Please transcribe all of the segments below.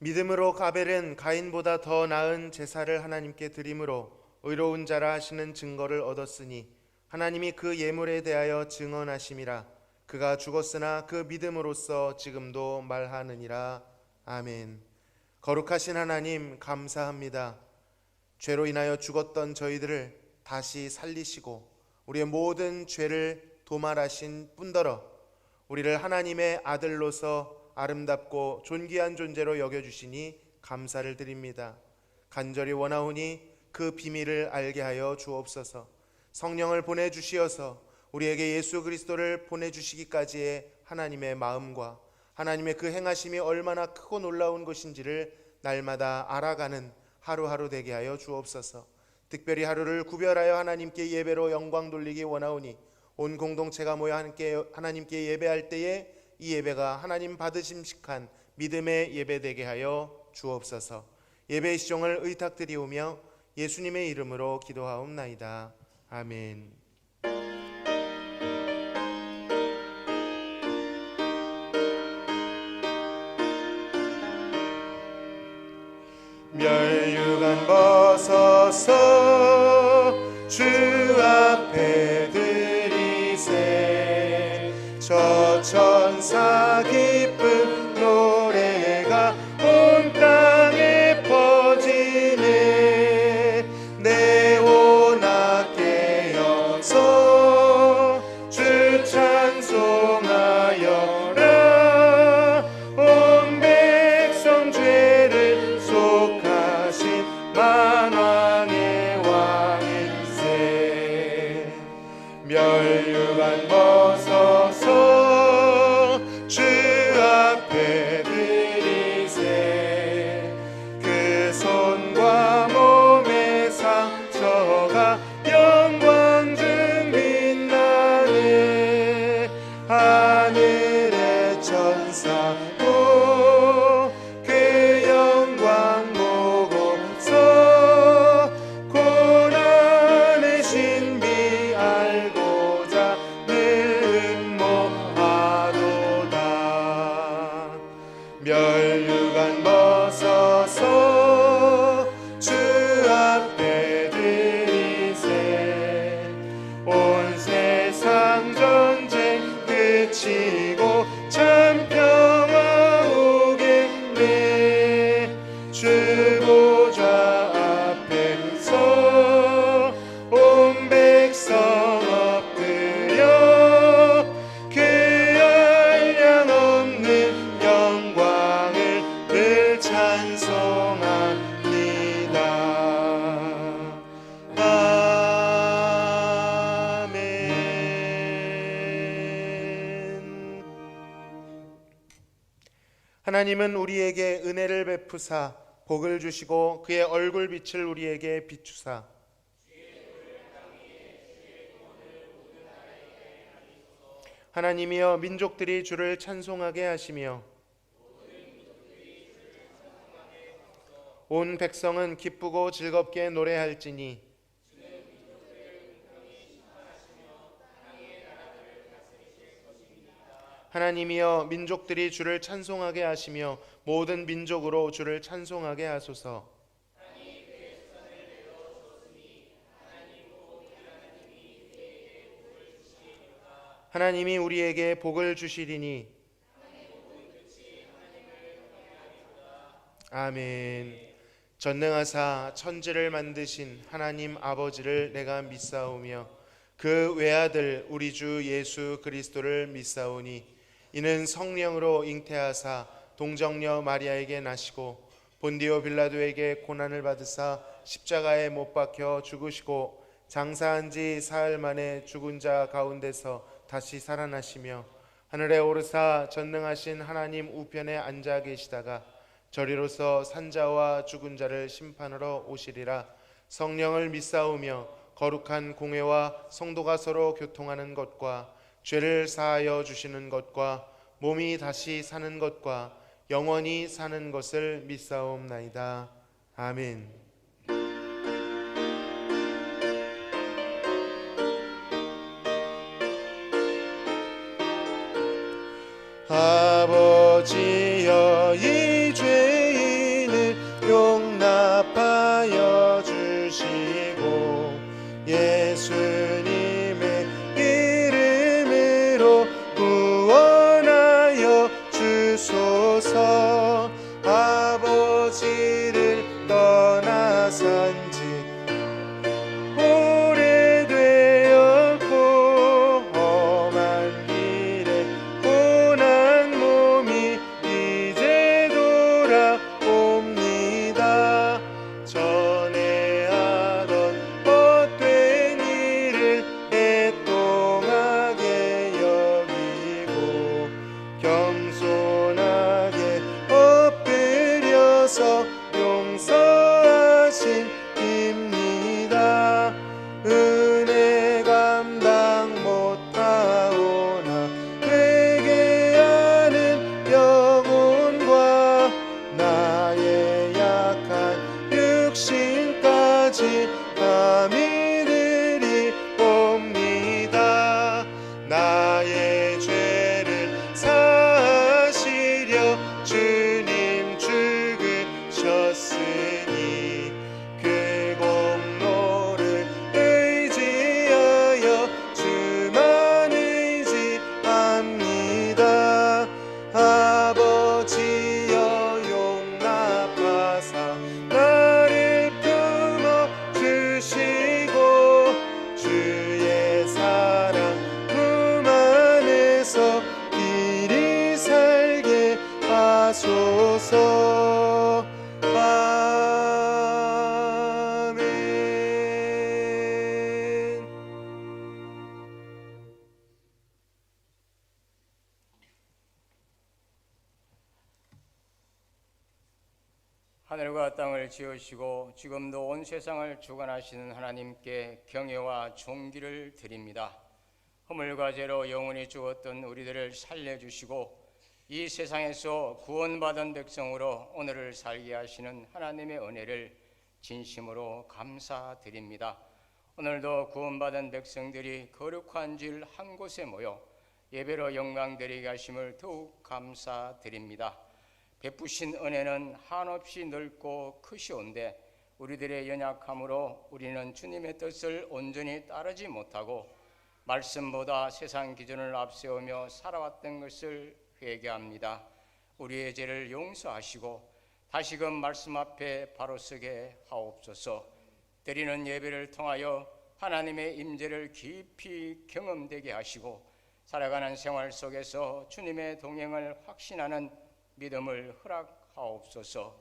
믿음으로 아벨은 가인보다 더 나은 제사를 하나님께 드림으로 의로운 자라 하시는 증거를 얻었으니 하나님이 그 예물에 대하여 증언하심이라. 그가 죽었으나 그 믿음으로써 지금도 말하느니라. 아멘. 거룩하신 하나님, 감사합니다. 죄로 인하여 죽었던 저희들을 다시 살리시고 우리의 모든 죄를 도말하신 뿐더러 우리를 하나님의 아들로서 아름답고 존귀한 존재로 여겨주시니 감사를 드립니다. 간절히 원하오니 그 비밀을 알게 하여 주옵소서. 성령을 보내주시어서 우리에게 예수 그리스도를 보내주시기까지의 하나님의 마음과 하나님의 그 행하심이 얼마나 크고 놀라운 것인지를 날마다 알아가는 하루하루 되게 하여 주옵소서. 특별히 하루를 구별하여 하나님께 예배로 영광 돌리기 원하오니 온 공동체가 모여 함께 하나님께 예배할 때에 이 예배가 하나님 받으심식한 믿음의 예배 되게 하여 주옵소서. 예배의 시종을 의탁드리오며 예수님의 이름으로 기도하옵나이다. 아멘. 멸류관 벗어서 주 앞에 드리세. 저 천사 기쁜 노래가 온 땅에 퍼지네. 네오나 깨어서 주 찬송하여라. 온 백성 죄를 속하신 만왕의 왕일세. 멸류관 벗어서 주 앞에 드리세. 그 손과 몸의 상처가 영광 중 빛나네. 하늘의 천사도 그 영광 보고서 고난의 신비 알고자 늘 음모하도다. 멸류관 벗어서 주 앞에 드리세. 온 세상 전쟁 그치고 참 평화 오겠네. 주 보좌 앞에서 온 백성 엎드려 그 한량없는 영광을 늘 찬송합니다. 아멘. 하나님은 우리에게 은혜를 베푸사 복을 주시고 그의 얼굴빛을 우리에게 비추사 하나님이여 민족들이 주를 찬송하게 하시며 온 백성은 기쁘고 즐겁게 노래할지니 하나님이여 민족들이 주를 찬송하게 하시며 모든 민족으로 주를 찬송하게 하소서. 하나님이 우리에게 복을 주시리니 아멘. 전능하사 천지를 만드신 하나님 아버지를 내가 믿사오며 그 외아들 우리 주 예수 그리스도를 믿사오니 이는 성령으로 잉태하사 동정녀 마리아에게 나시고 본디오 빌라도에게 고난을 받으사 십자가에 못 박혀 죽으시고 장사한 지 사흘 만에 죽은 자 가운데서 다시 살아나시며 하늘에 오르사 전능하신 하나님 우편에 앉아 계시다가 저리로서 산자와 죽은 자를 심판하러 오시리라. 성령을 믿사오며 거룩한 공회와 성도가 서로 교통하는 것과 죄를 사하여 주시는 것과 몸이 다시 사는 것과 영원히 사는 것을 믿사옵나이다. 아멘. 아버지여 이 죄인 주옵소서. 아버지를 떠나산지 오래되었고 험한 길에 고난 몸이 이제 돌아옵니다. 전에 하던 헛된 일을 애통하게 여기고 겸손하게 엎드려서 용서하십니다. 은혜 감당 못하오나 회개하는 영혼과 나의 약한 육신까지 감히 드리옵니다. 나의 죄를 사하시려 주님 죽으셨으니 그 공로를 의지하여 주만 의지합니다. 아버지여 용납하사 나를 품어주시고 주의 사랑 품 안에서 길이 살게 하소서. 아멘. 하늘과 땅을 지으시고 지금도 온 세상을 주관하시는 하나님께 경외와 존귀를 드립니다. 허물과 죄로 영원히 죽었던 우리들을 살려주시고 이 세상에서 구원받은 백성으로 오늘을 살게 하시는 하나님의 은혜를 진심으로 감사드립니다. 오늘도 구원받은 백성들이 거룩한 질 한 곳에 모여 예배로 영광드리게 하심을 더욱 감사드립니다. 베푸신 은혜는 한없이 넓고 크시온데 우리들의 연약함으로 우리는 주님의 뜻을 온전히 따르지 못하고 말씀보다 세상 기준을 앞세우며 살아왔던 것을 회개합니다. 우리의 죄를 용서하시고 다시금 말씀 앞에 바로 서게 하옵소서. 드리는 예배를 통하여 하나님의 임재를 깊이 경험되게 하시고 살아가는 생활 속에서 주님의 동행을 확신하는 믿음을 허락하옵소서.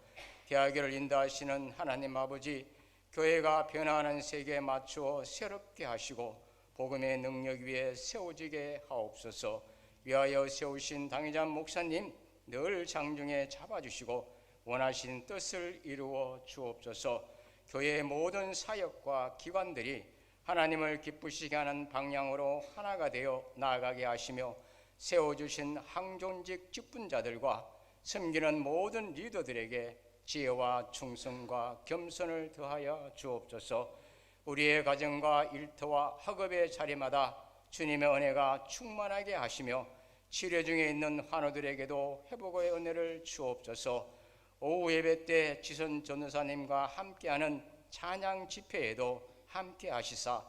대학교를 인도하시는 하나님 아버지, 교회가 변화하는 세계에 맞추어 새롭게 하시고 복음의 능력 위에 세워지게 하옵소서. 위하여 세우신 당회장 목사님 늘 장중에 잡아주시고 원하신 뜻을 이루어 주옵소서. 교회의 모든 사역과 기관들이 하나님을 기쁘시게 하는 방향으로 하나가 되어 나아가게 하시며 세워주신 항존직 직분자들과 섬기는 모든 리더들에게 지혜와 충성과 겸손을 더하여 주옵소서. 우리의 가정과 일터와 학업의 자리마다 주님의 은혜가 충만하게 하시며 치료 중에 있는 환우들에게도 회복의 은혜를 주옵소서. 오후 예배 때 지선 전도사님과 함께하는 찬양 집회에도 함께 하시사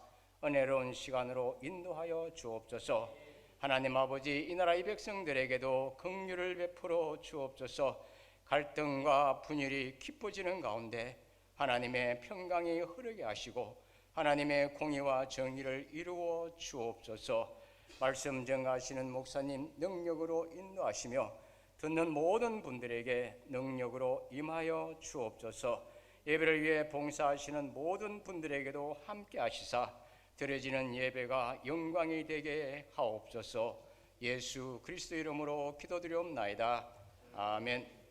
은혜로운 시간으로 인도하여 주옵소서. 하나님 아버지, 이 나라의 백성들에게도 긍휼을 베풀어 주옵소서. 갈등과 분열이 깊어지는 가운데 하나님의 평강이 흐르게 하시고 하나님의 공의와 정의를 이루어 주옵소서. 말씀 전가하시는 목사님 능력으로 인도하시며 듣는 모든 분들에게 능력으로 임하여 주옵소서. 예배를 위해 봉사하시는 모든 분들에게도 함께 하시사 드려지는 예배가 영광이 되게 하옵소서. 예수 그리스도 이름으로 기도드리옵나이다. 아멘.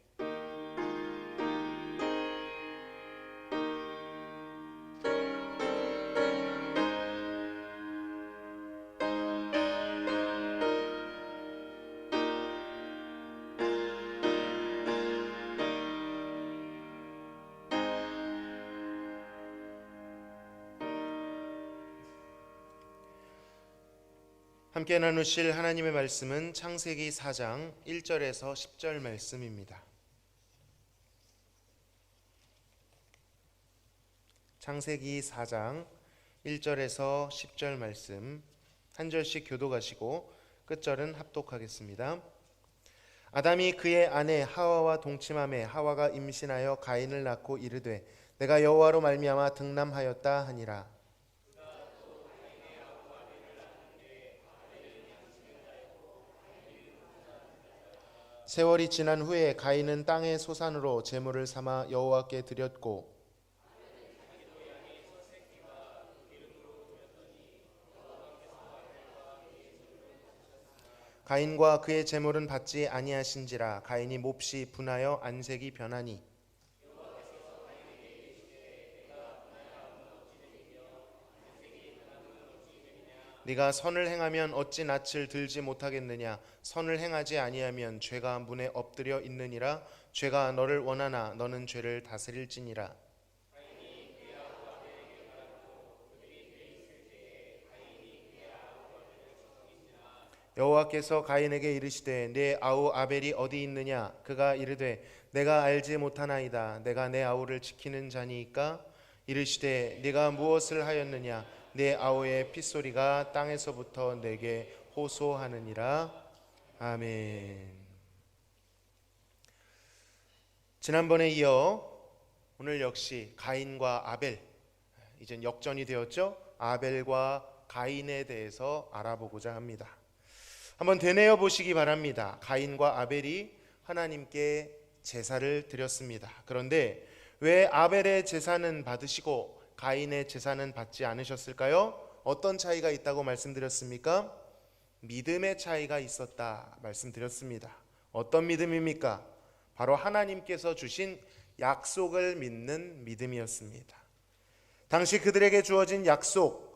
함께 나누실 하나님의 말씀은 창세기 4장 1절에서 10절 말씀입니다. 창세기 4장 1절에서 10절 말씀 한 절씩 교독하시고 끝절은 합독하겠습니다. 아담이 그의 아내 하와와 동침하매 하와가 임신하여 가인을 낳고 이르되 내가 여호와로 말미암아 등남하였다 하니라. 세월이 지난 후에 가인은 땅의 소산으로 제물을 삼아 여호와께 드렸고 가인과 그의 제물은 받지 아니하신지라. 가인이 몹시 분하여 안색이 변하니 네가 선을 행하면 어찌 낯을 들지 못하겠느냐. 선을 행하지 아니하면 죄가 문에 엎드려 있느니라. 죄가 너를 원하나 너는 죄를 다스릴지니라. 여호와께서 가인에게 이르시되 내 아우 아벨이 어디 있느냐. 그가 이르되 내가 알지 못하나이다. 내가 내 아우를 지키는 자니이까. 이르시되 네가 무엇을 하였느냐. 내 아우의 핏소리가 땅에서부터 내게 호소하느니라. 아멘. 지난번에 이어 오늘 역시 가인과 아벨, 이젠 역전이 되었죠. 아벨과 가인에 대해서 알아보고자 합니다. 한번 되뇌어 보시기 바랍니다. 가인과 아벨이 하나님께 제사를 드렸습니다. 그런데 왜 아벨의 제사는 받으시고 가인의 제사는 받지 않으셨을까요? 어떤 차이가 있다고 말씀드렸습니까? 믿음의 차이가 있었다 말씀드렸습니다. 어떤 믿음입니까? 바로 하나님께서 주신 약속을 믿는 믿음이었습니다. 당시 그들에게 주어진 약속,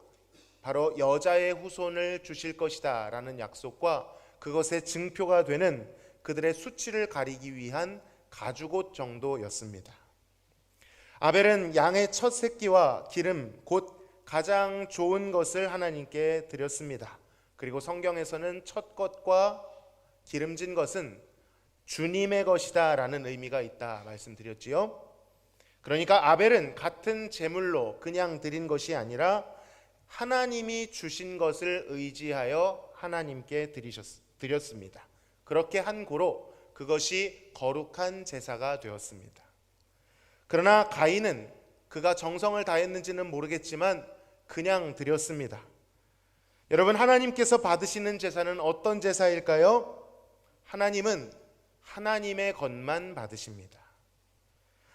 바로 여자의 후손을 주실 것이다 라는 약속과 그것의 증표가 되는 그들의 수치를 가리기 위한 가죽옷 정도였습니다. 아벨은 양의 첫 새끼와 기름, 곧 가장 좋은 것을 하나님께 드렸습니다. 그리고 성경에서는 첫 것과 기름진 것은 주님의 것이다 라는 의미가 있다 말씀드렸지요. 그러니까 아벨은 같은 제물로 그냥 드린 것이 아니라 하나님이 주신 것을 의지하여 하나님께 드렸습니다. 그렇게 한 고로 그것이 거룩한 제사가 되었습니다. 그러나 가인은 그가 정성을 다했는지는 모르겠지만 그냥 드렸습니다. 여러분, 하나님께서 받으시는 제사는 어떤 제사일까요? 하나님은 하나님의 것만 받으십니다.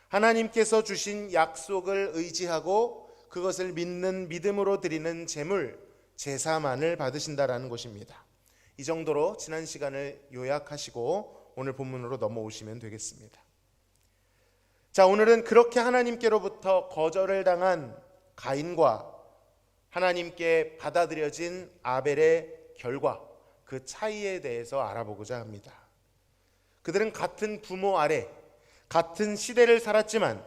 하나님께서 주신 약속을 의지하고 그것을 믿는 믿음으로 드리는 제물, 제사만을 받으신다라는 것입니다. 이 정도로 지난 시간을 요약하시고 오늘 본문으로 넘어오시면 되겠습니다. 자, 오늘은 그렇게 하나님께로부터 거절을 당한 가인과 하나님께 받아들여진 아벨의 결과, 그 차이에 대해서 알아보고자 합니다. 그들은 같은 부모 아래 같은 시대를 살았지만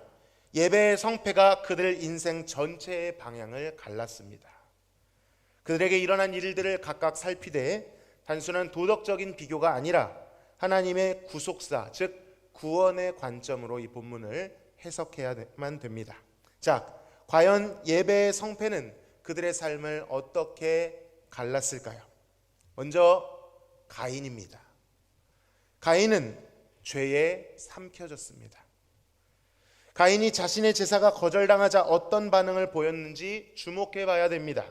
예배의 성패가 그들 인생 전체의 방향을 갈랐습니다. 그들에게 일어난 일들을 각각 살피되 단순한 도덕적인 비교가 아니라 하나님의 구속사, 즉 구원의 관점으로 이 본문을 해석해야만 됩니다. 자, 과연 예배의 성패는 그들의 삶을 어떻게 갈랐을까요? 먼저 가인입니다. 가인은 죄에 삼켜졌습니다. 가인이 자신의 제사가 거절당하자 어떤 반응을 보였는지 주목해 봐야 됩니다.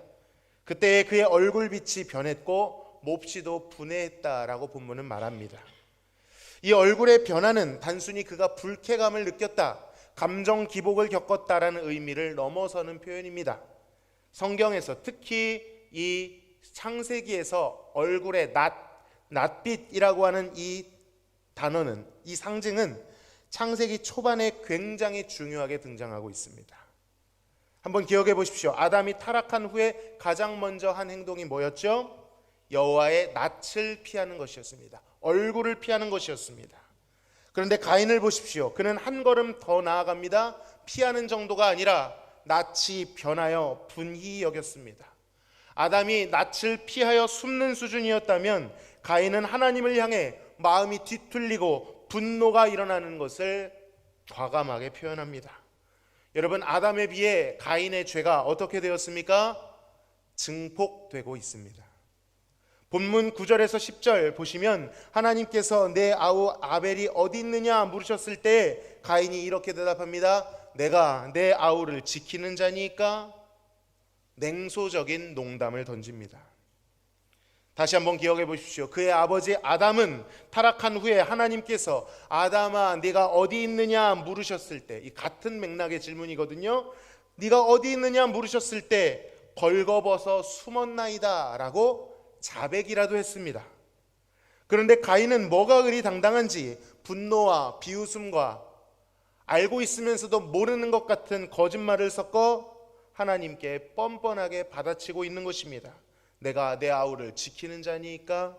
그때 그의 얼굴빛이 변했고 몹시도 분해했다라고 본문은 말합니다. 이 얼굴의 변화는 단순히 그가 불쾌감을 느꼈다, 감정 기복을 겪었다라는 의미를 넘어서는 표현입니다. 성경에서 특히 이 창세기에서 얼굴의 낯빛이라고 하는 이 단어는, 이 상징은 창세기 초반에 굉장히 중요하게 등장하고 있습니다. 한번 기억해 보십시오. 아담이 타락한 후에 가장 먼저 한 행동이 뭐였죠? 여호와의 낯을 피하는 것이었습니다. 얼굴을 피하는 것이었습니다. 그런데 가인을 보십시오. 그는 한 걸음 더 나아갑니다. 피하는 정도가 아니라 낯이 변하여 분히 여겼습니다. 아담이 낯을 피하여 숨는 수준이었다면 가인은 하나님을 향해 마음이 뒤틀리고 분노가 일어나는 것을 과감하게 표현합니다. 여러분, 아담에 비해 가인의 죄가 어떻게 되었습니까? 증폭되고 있습니다. 본문 9절에서 10절 보시면 하나님께서 내 아우 아벨이 어디 있느냐 물으셨을 때 가인이 이렇게 대답합니다. 내가 내 아우를 지키는 자니까. 냉소적인 농담을 던집니다. 다시 한번 기억해 보십시오. 그의 아버지 아담은 타락한 후에 하나님께서 아담아 네가 어디 있느냐 물으셨을 때, 이 같은 맥락의 질문이거든요. 네가 어디 있느냐 물으셨을 때 벌거벗어 숨었나이다 라고 자백이라도 했습니다. 그런데 가인은 뭐가 그리 당당한지 분노와 비웃음과 알고 있으면서도 모르는 것 같은 거짓말을 섞어 하나님께 뻔뻔하게 받아치고 있는 것입니다. 내가 내 아우를 지키는 자니까.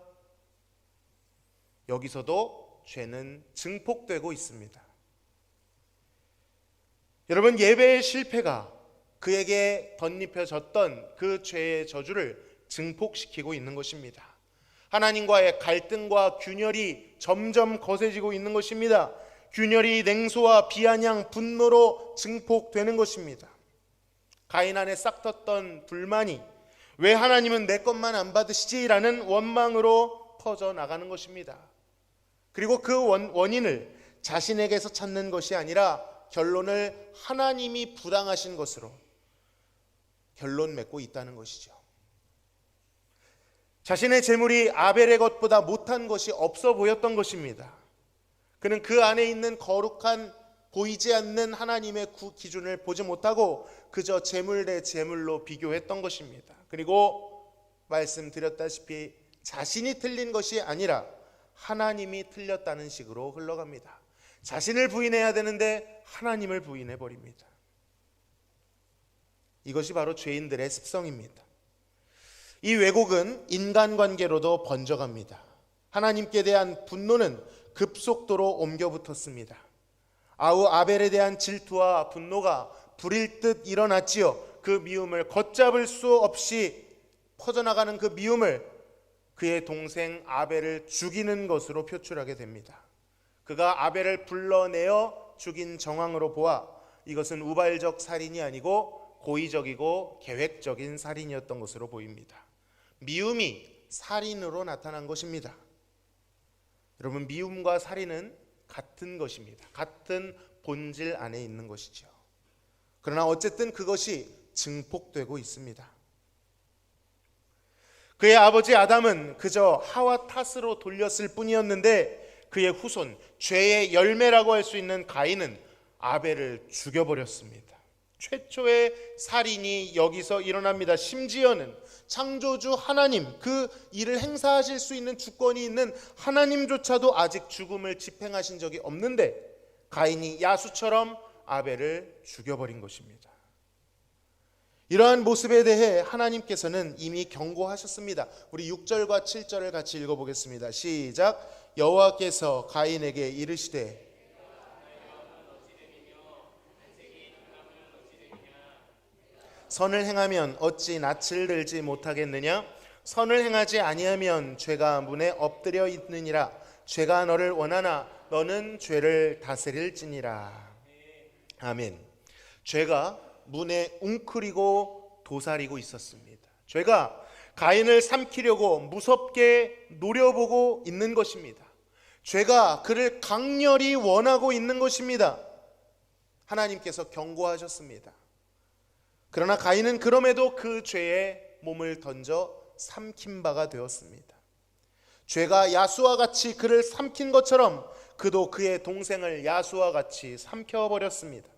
여기서도 죄는 증폭되고 있습니다. 여러분, 예배의 실패가 그에게 덧입혀졌던 그 죄의 저주를 증폭시키고 있는 것입니다. 하나님과의 갈등과 균열이 점점 거세지고 있는 것입니다. 균열이 냉소와 비아냥, 분노로 증폭되는 것입니다. 가인 안에 싹텄던 불만이 왜 하나님은 내 것만 안 받으시지? 라는 원망으로 퍼져나가는 것입니다. 그리고 그 원인을 자신에게서 찾는 것이 아니라 결론을 하나님이 부당하신 것으로 결론 맺고 있다는 것이죠. 자신의 재물이 아벨의 것보다 못한 것이 없어 보였던 것입니다. 그는 그 안에 있는 거룩한 보이지 않는 하나님의 기준을 보지 못하고 그저 재물 대 재물로 비교했던 것입니다. 그리고 말씀드렸다시피 자신이 틀린 것이 아니라 하나님이 틀렸다는 식으로 흘러갑니다. 자신을 부인해야 되는데 하나님을 부인해 버립니다. 이것이 바로 죄인들의 습성입니다. 이 왜곡은 인간관계로도 번져갑니다. 하나님께 대한 분노는 급속도로 옮겨 붙었습니다. 아우 아벨에 대한 질투와 분노가 불일 듯 일어났지요. 그 미움을 걷잡을 수 없이 퍼져나가는 그 미움을 그의 동생 아벨을 죽이는 것으로 표출하게 됩니다. 그가 아벨을 불러내어 죽인 정황으로 보아 이것은 우발적 살인이 아니고 고의적이고 계획적인 살인이었던 것으로 보입니다. 미움이 살인으로 나타난 것입니다. 여러분, 미움과 살인은 같은 것입니다. 같은 본질 안에 있는 것이죠. 그러나 어쨌든 그것이 증폭되고 있습니다. 그의 아버지 아담은 그저 하와 탓으로 돌렸을 뿐이었는데 그의 후손, 죄의 열매라고 할 수 있는 가인은 아벨을 죽여버렸습니다. 최초의 살인이 여기서 일어납니다. 심지어는 창조주 하나님, 그 일을 행사하실 수 있는 주권이 있는 하나님조차도 아직 죽음을 집행하신 적이 없는데 가인이 야수처럼 아벨을 죽여버린 것입니다. 이러한 모습에 대해 하나님께서는 이미 경고하셨습니다. 우리 6절과 7절을 같이 읽어보겠습니다. 시작. 여호와께서 가인에게 이르시되 선을 행하면 어찌 낯을 들지 못하겠느냐? 선을 행하지 아니하면 죄가 문에 엎드려 있느니라. 죄가 너를 원하나 너는 죄를 다스릴지니라. 아멘. 죄가 문에 웅크리고 도사리고 있었습니다. 죄가 가인을 삼키려고 무섭게 노려보고 있는 것입니다. 죄가 그를 강렬히 원하고 있는 것입니다. 하나님께서 경고하셨습니다. 그러나 가인은 그럼에도 그 죄에 몸을 던져 삼킨 바가 되었습니다. 죄가 야수와 같이 그를 삼킨 것처럼 그도 그의 동생을 야수와 같이 삼켜버렸습니다.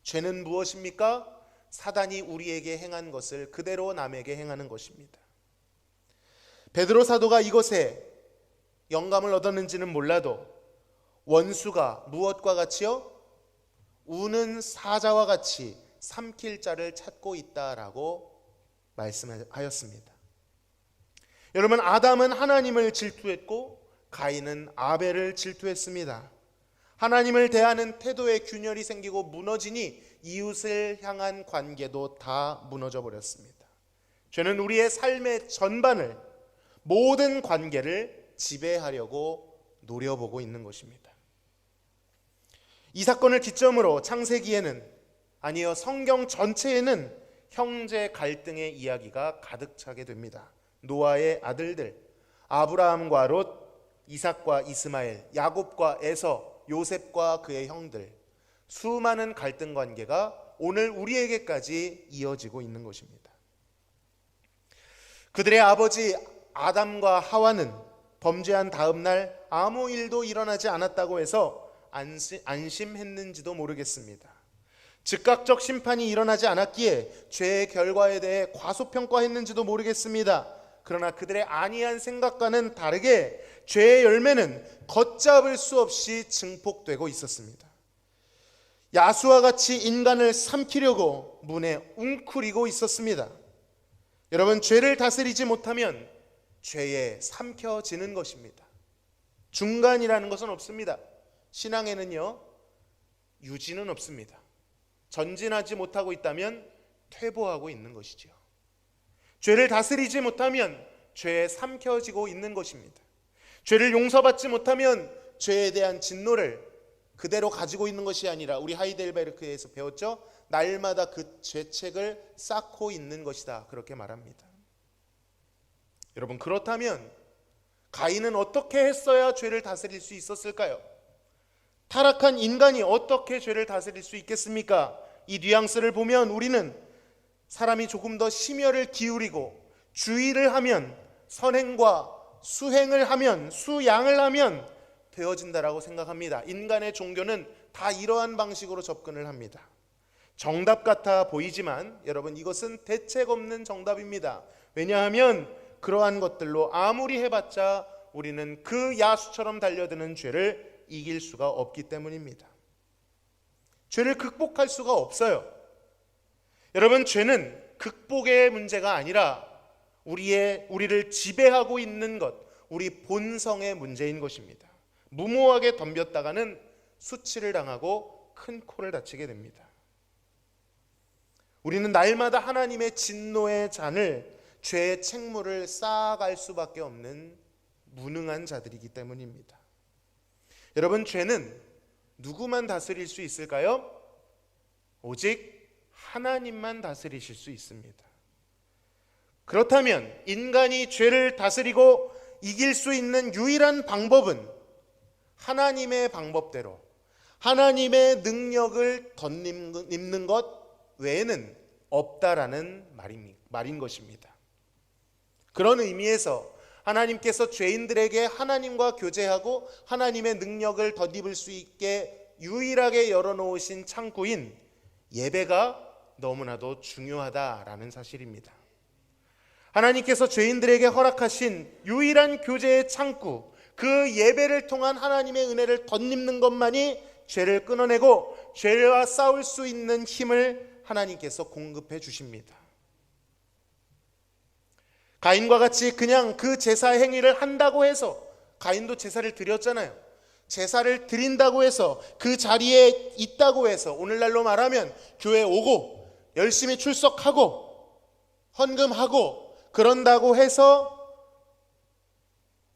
죄는 무엇입니까? 사단이 우리에게 행한 것을 그대로 남에게 행하는 것입니다. 베드로 사도가 이것에 영감을 얻었는지는 몰라도 원수가 무엇과 같이요? 우는 사자와 같이 삼킬 자를 찾고 있다라고 말씀하였습니다. 여러분, 아담은 하나님을 질투했고 가인은 아벨을 질투했습니다. 하나님을 대하는 태도에 균열이 생기고 무너지니 이웃을 향한 관계도 다 무너져 버렸습니다. 죄는 우리의 삶의 전반을, 모든 관계를 지배하려고 노려보고 있는 것입니다. 이 사건을 기점으로 창세기에는, 아니요 성경 전체에는 형제 갈등의 이야기가 가득 차게 됩니다. 노아의 아들들, 아브라함과 롯, 이삭과 이스마엘, 야곱과 에서, 요셉과 그의 형들, 수많은 갈등 관계가 오늘 우리에게까지 이어지고 있는 것입니다. 그들의 아버지 아담과 하와는 범죄한 다음 날 아무 일도 일어나지 않았다고 해서 안심했는지도 모르겠습니다. 즉각적 심판이 일어나지 않았기에 죄의 결과에 대해 과소평가했는지도 모르겠습니다. 그러나 그들의 안이한 생각과는 다르게 죄의 열매는 걷잡을 수 없이 증폭되고 있었습니다. 야수와 같이 인간을 삼키려고 문에 웅크리고 있었습니다. 여러분, 죄를 다스리지 못하면 죄에 삼켜지는 것입니다. 중간이라는 것은 없습니다. 신앙에는요, 유지는 없습니다. 전진하지 못하고 있다면 퇴보하고 있는 것이죠. 죄를 다스리지 못하면 죄에 삼켜지고 있는 것입니다. 죄를 용서받지 못하면 죄에 대한 진노를 그대로 가지고 있는 것이 아니라, 우리 하이델베르크에서 배웠죠? 날마다 그 죄책을 쌓고 있는 것이다, 그렇게 말합니다. 여러분, 그렇다면 가인은 어떻게 했어야 죄를 다스릴 수 있었을까요? 타락한 인간이 어떻게 죄를 다스릴 수 있겠습니까? 이 뉘앙스를 보면 우리는 사람이 조금 더 심혈을 기울이고 주의를 하면, 선행과 수행을 하면, 수양을 하면 되어진다라고 생각합니다. 인간의 종교는 다 이러한 방식으로 접근을 합니다. 정답 같아 보이지만 여러분, 이것은 대책 없는 정답입니다. 왜냐하면 그러한 것들로 아무리 해봤자 우리는 그 야수처럼 달려드는 죄를 이길 수가 없기 때문입니다. 죄를 극복할 수가 없어요. 여러분, 죄는 극복의 문제가 아니라 우리를 지배하고 있는 것, 우리 본성의 문제인 것입니다. 무모하게 덤볐다가는 수치를 당하고 큰 코를 다치게 됩니다. 우리는 날마다 하나님의 진노의 잔을, 죄의 책무를 쌓아갈 수밖에 없는 무능한 자들이기 때문입니다. 여러분, 죄는 누구만 다스릴 수 있을까요? 오직 하나님만 다스리실 수 있습니다. 그렇다면 인간이 죄를 다스리고 이길 수 있는 유일한 방법은 하나님의 방법대로 하나님의 능력을 덧입는 것 외에는 없다라는 말인 것입니다. 그런 의미에서 하나님께서 죄인들에게 하나님과 교제하고 하나님의 능력을 덧입을 수 있게 유일하게 열어놓으신 창구인 예배가 너무나도 중요하다라는 사실입니다. 하나님께서 죄인들에게 허락하신 유일한 교제의 창구, 그 예배를 통한 하나님의 은혜를 덧입는 것만이 죄를 끊어내고 죄와 싸울 수 있는 힘을 하나님께서 공급해 주십니다. 가인과 같이 그냥 그 제사 행위를 한다고 해서, 가인도 제사를 드렸잖아요. 제사를 드린다고 해서, 그 자리에 있다고 해서, 오늘날로 말하면 교회 오고 열심히 출석하고 헌금하고 그런다고 해서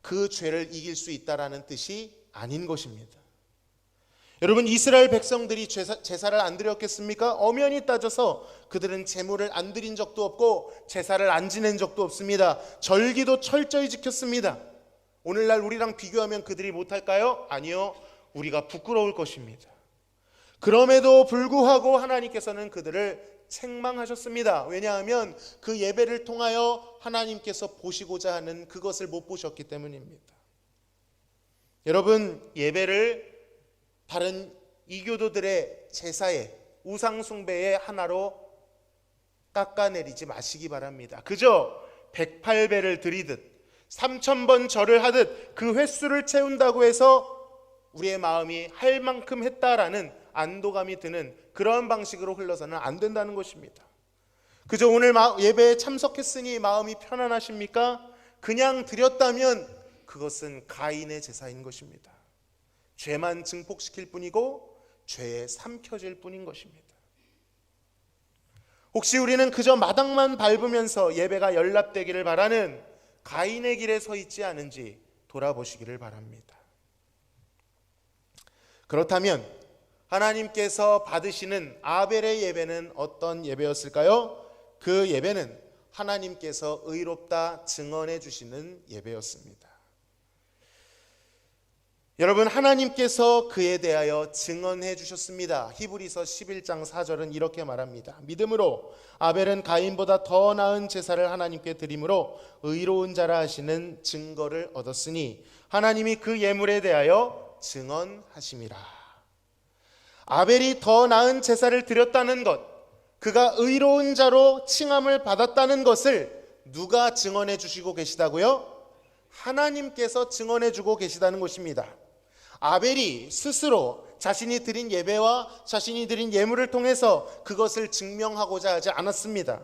그 죄를 이길 수 있다라는 뜻이 아닌 것입니다. 여러분, 이스라엘 백성들이 제사를 안 드렸겠습니까? 엄연히 따져서 그들은 제물을 안 드린 적도 없고 제사를 안 지낸 적도 없습니다. 절기도 철저히 지켰습니다. 오늘날 우리랑 비교하면 그들이 못할까요? 아니요, 우리가 부끄러울 것입니다. 그럼에도 불구하고 하나님께서는 그들을 책망하셨습니다. 왜냐하면 그 예배를 통하여 하나님께서 보시고자 하는 그것을 못 보셨기 때문입니다. 여러분, 예배를 다른 이교도들의 제사에, 우상 숭배의 하나로 깎아내리지 마시기 바랍니다. 그저 108배를 드리듯 3000번 절을 하듯 그 횟수를 채운다고 해서 우리의 마음이 할 만큼 했다라는 안도감이 드는 그러한 방식으로 흘러서는 안 된다는 것입니다. 그저 오늘 예배에 참석했으니 마음이 편안하십니까? 그냥 드렸다면 그것은 가인의 제사인 것입니다. 죄만 증폭시킬 뿐이고 죄에 삼켜질 뿐인 것입니다. 혹시 우리는 그저 마당만 밟으면서 예배가 연락되기를 바라는 가인의 길에 서 있지 않은지 돌아보시기를 바랍니다. 그렇다면 하나님께서 받으시는 아벨의 예배는 어떤 예배였을까요? 그 예배는 하나님께서 의롭다 증언해 주시는 예배였습니다. 여러분, 하나님께서 그에 대하여 증언해 주셨습니다. 히브리서 11장 4절은 이렇게 말합니다. 믿음으로 아벨은 가인보다 더 나은 제사를 하나님께 드림으로 의로운 자라 하시는 증거를 얻었으니 하나님이 그 예물에 대하여 증언하심이라. 아벨이 더 나은 제사를 드렸다는 것, 그가 의로운 자로 칭함을 받았다는 것을 누가 증언해 주시고 계시다고요? 하나님께서 증언해 주고 계시다는 것입니다. 아벨이 스스로 자신이 드린 예배와 자신이 드린 예물을 통해서 그것을 증명하고자 하지 않았습니다.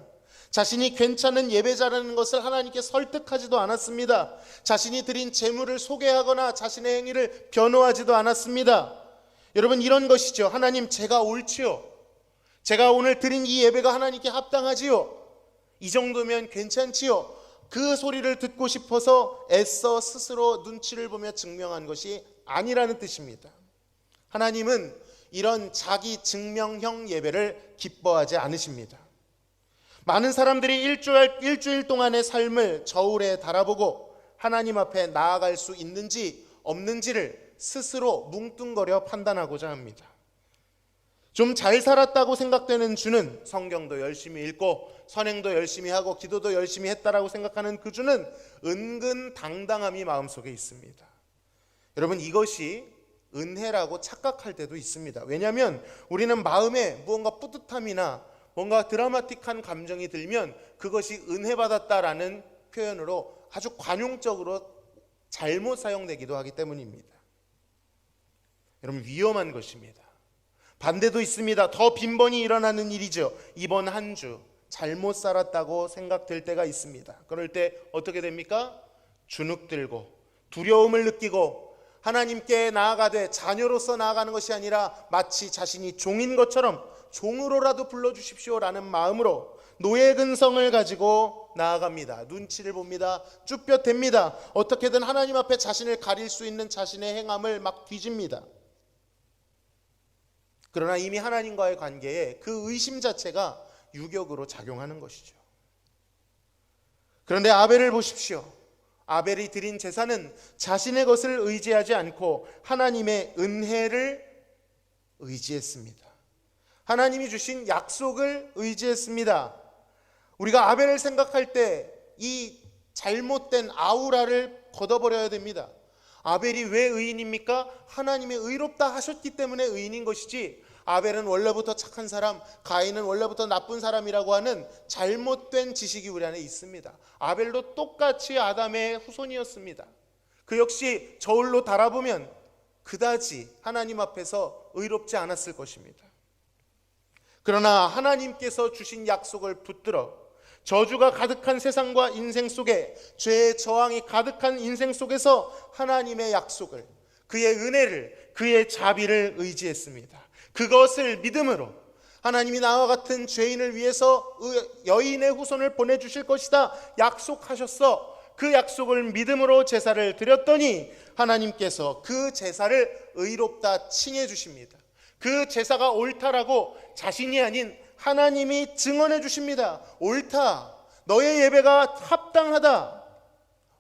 자신이 괜찮은 예배자라는 것을 하나님께 설득하지도 않았습니다. 자신이 드린 제물을 소개하거나 자신의 행위를 변호하지도 않았습니다. 여러분, 이런 것이죠. 하나님, 제가 옳지요. 제가 오늘 드린 이 예배가 하나님께 합당하지요. 이 정도면 괜찮지요. 그 소리를 듣고 싶어서 애써 스스로 눈치를 보며 증명한 것이 아니라는 뜻입니다. 하나님은 이런 자기 증명형 예배를 기뻐하지 않으십니다. 많은 사람들이 일주일 동안의 삶을 저울에 달아보고 하나님 앞에 나아갈 수 있는지 없는지를 스스로 뭉뚱거려 판단하고자 합니다. 좀 잘 살았다고 생각되는 주는 성경도 열심히 읽고 선행도 열심히 하고 기도도 열심히 했다라고 생각하는 그 주는 은근 당당함이 마음속에 있습니다. 여러분, 이것이 은혜라고 착각할 때도 있습니다. 왜냐하면 우리는 마음에 무언가 뿌듯함이나 뭔가 드라마틱한 감정이 들면 그것이 은혜 받았다라는 표현으로 아주 관용적으로 잘못 사용되기도 하기 때문입니다. 여러분, 위험한 것입니다. 반대도 있습니다. 더 빈번히 일어나는 일이죠. 이번 한 주 잘못 살았다고 생각될 때가 있습니다. 그럴 때 어떻게 됩니까? 주눅들고 두려움을 느끼고 하나님께 나아가되 자녀로서 나아가는 것이 아니라 마치 자신이 종인 것처럼 종으로라도 불러주십시오라는 마음으로 노예 근성을 가지고 나아갑니다. 눈치를 봅니다. 쭈뼛댑니다. 어떻게든 하나님 앞에 자신을 가릴 수 있는 자신의 행함을 막 뒤집니다. 그러나 이미 하나님과의 관계에 그 의심 자체가 유격으로 작용하는 것이죠. 그런데 아벨을 보십시오. 아벨이 드린 제사는 자신의 것을 의지하지 않고 하나님의 은혜를 의지했습니다. 하나님이 주신 약속을 의지했습니다. 우리가 아벨을 생각할 때 이 잘못된 아우라를 걷어버려야 됩니다. 아벨이 왜 의인입니까? 하나님의 의롭다 하셨기 때문에 의인인 것이지, 아벨은 원래부터 착한 사람, 가인은 원래부터 나쁜 사람이라고 하는 잘못된 지식이 우리 안에 있습니다. 아벨도 똑같이 아담의 후손이었습니다. 그 역시 저울로 달아보면 그다지 하나님 앞에서 의롭지 않았을 것입니다. 그러나 하나님께서 주신 약속을 붙들어 저주가 가득한 세상과 인생 속에, 죄의 저항이 가득한 인생 속에서 하나님의 약속을, 그의 은혜를, 그의 자비를 의지했습니다. 그것을 믿음으로 하나님이 나와 같은 죄인을 위해서 여인의 후손을 보내주실 것이다 약속하셨어. 그 약속을 믿음으로 제사를 드렸더니 하나님께서 그 제사를 의롭다 칭해 주십니다. 그 제사가 옳다라고 자신이 아닌 하나님이 증언해 주십니다. 옳다, 너의 예배가 합당하다.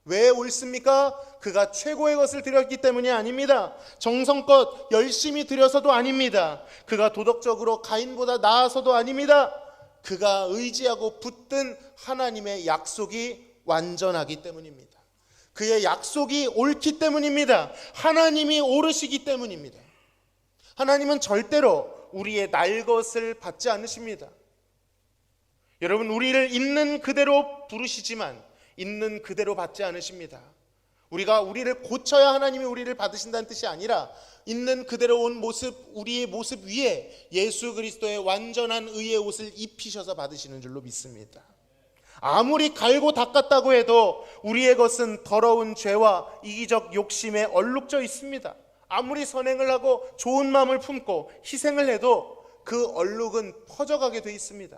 왜 옳습니까? 그가 최고의 것을 드렸기 때문이 아닙니다. 정성껏 열심히 드려서도 아닙니다. 그가 도덕적으로 가인보다 나아서도 아닙니다. 그가 의지하고 붙든 하나님의 약속이 완전하기 때문입니다. 그의 약속이 옳기 때문입니다. 하나님이 옳으시기 때문입니다. 하나님은 절대로 우리의 날 것을 받지 않으십니다. 여러분, 우리를 있는 그대로 부르시지만 있는 그대로 받지 않으십니다. 우리를 고쳐야 하나님이 우리를 받으신다는 뜻이 아니라 있는 그대로 온 모습, 우리의 모습 위에 예수 그리스도의 완전한 의의 옷을 입히셔서 받으시는 줄로 믿습니다. 아무리 갈고 닦았다고 해도 우리의 것은 더러운 죄와 이기적 욕심에 얼룩져 있습니다. 아무리 선행을 하고 좋은 마음을 품고 희생을 해도 그 얼룩은 퍼져가게 돼 있습니다.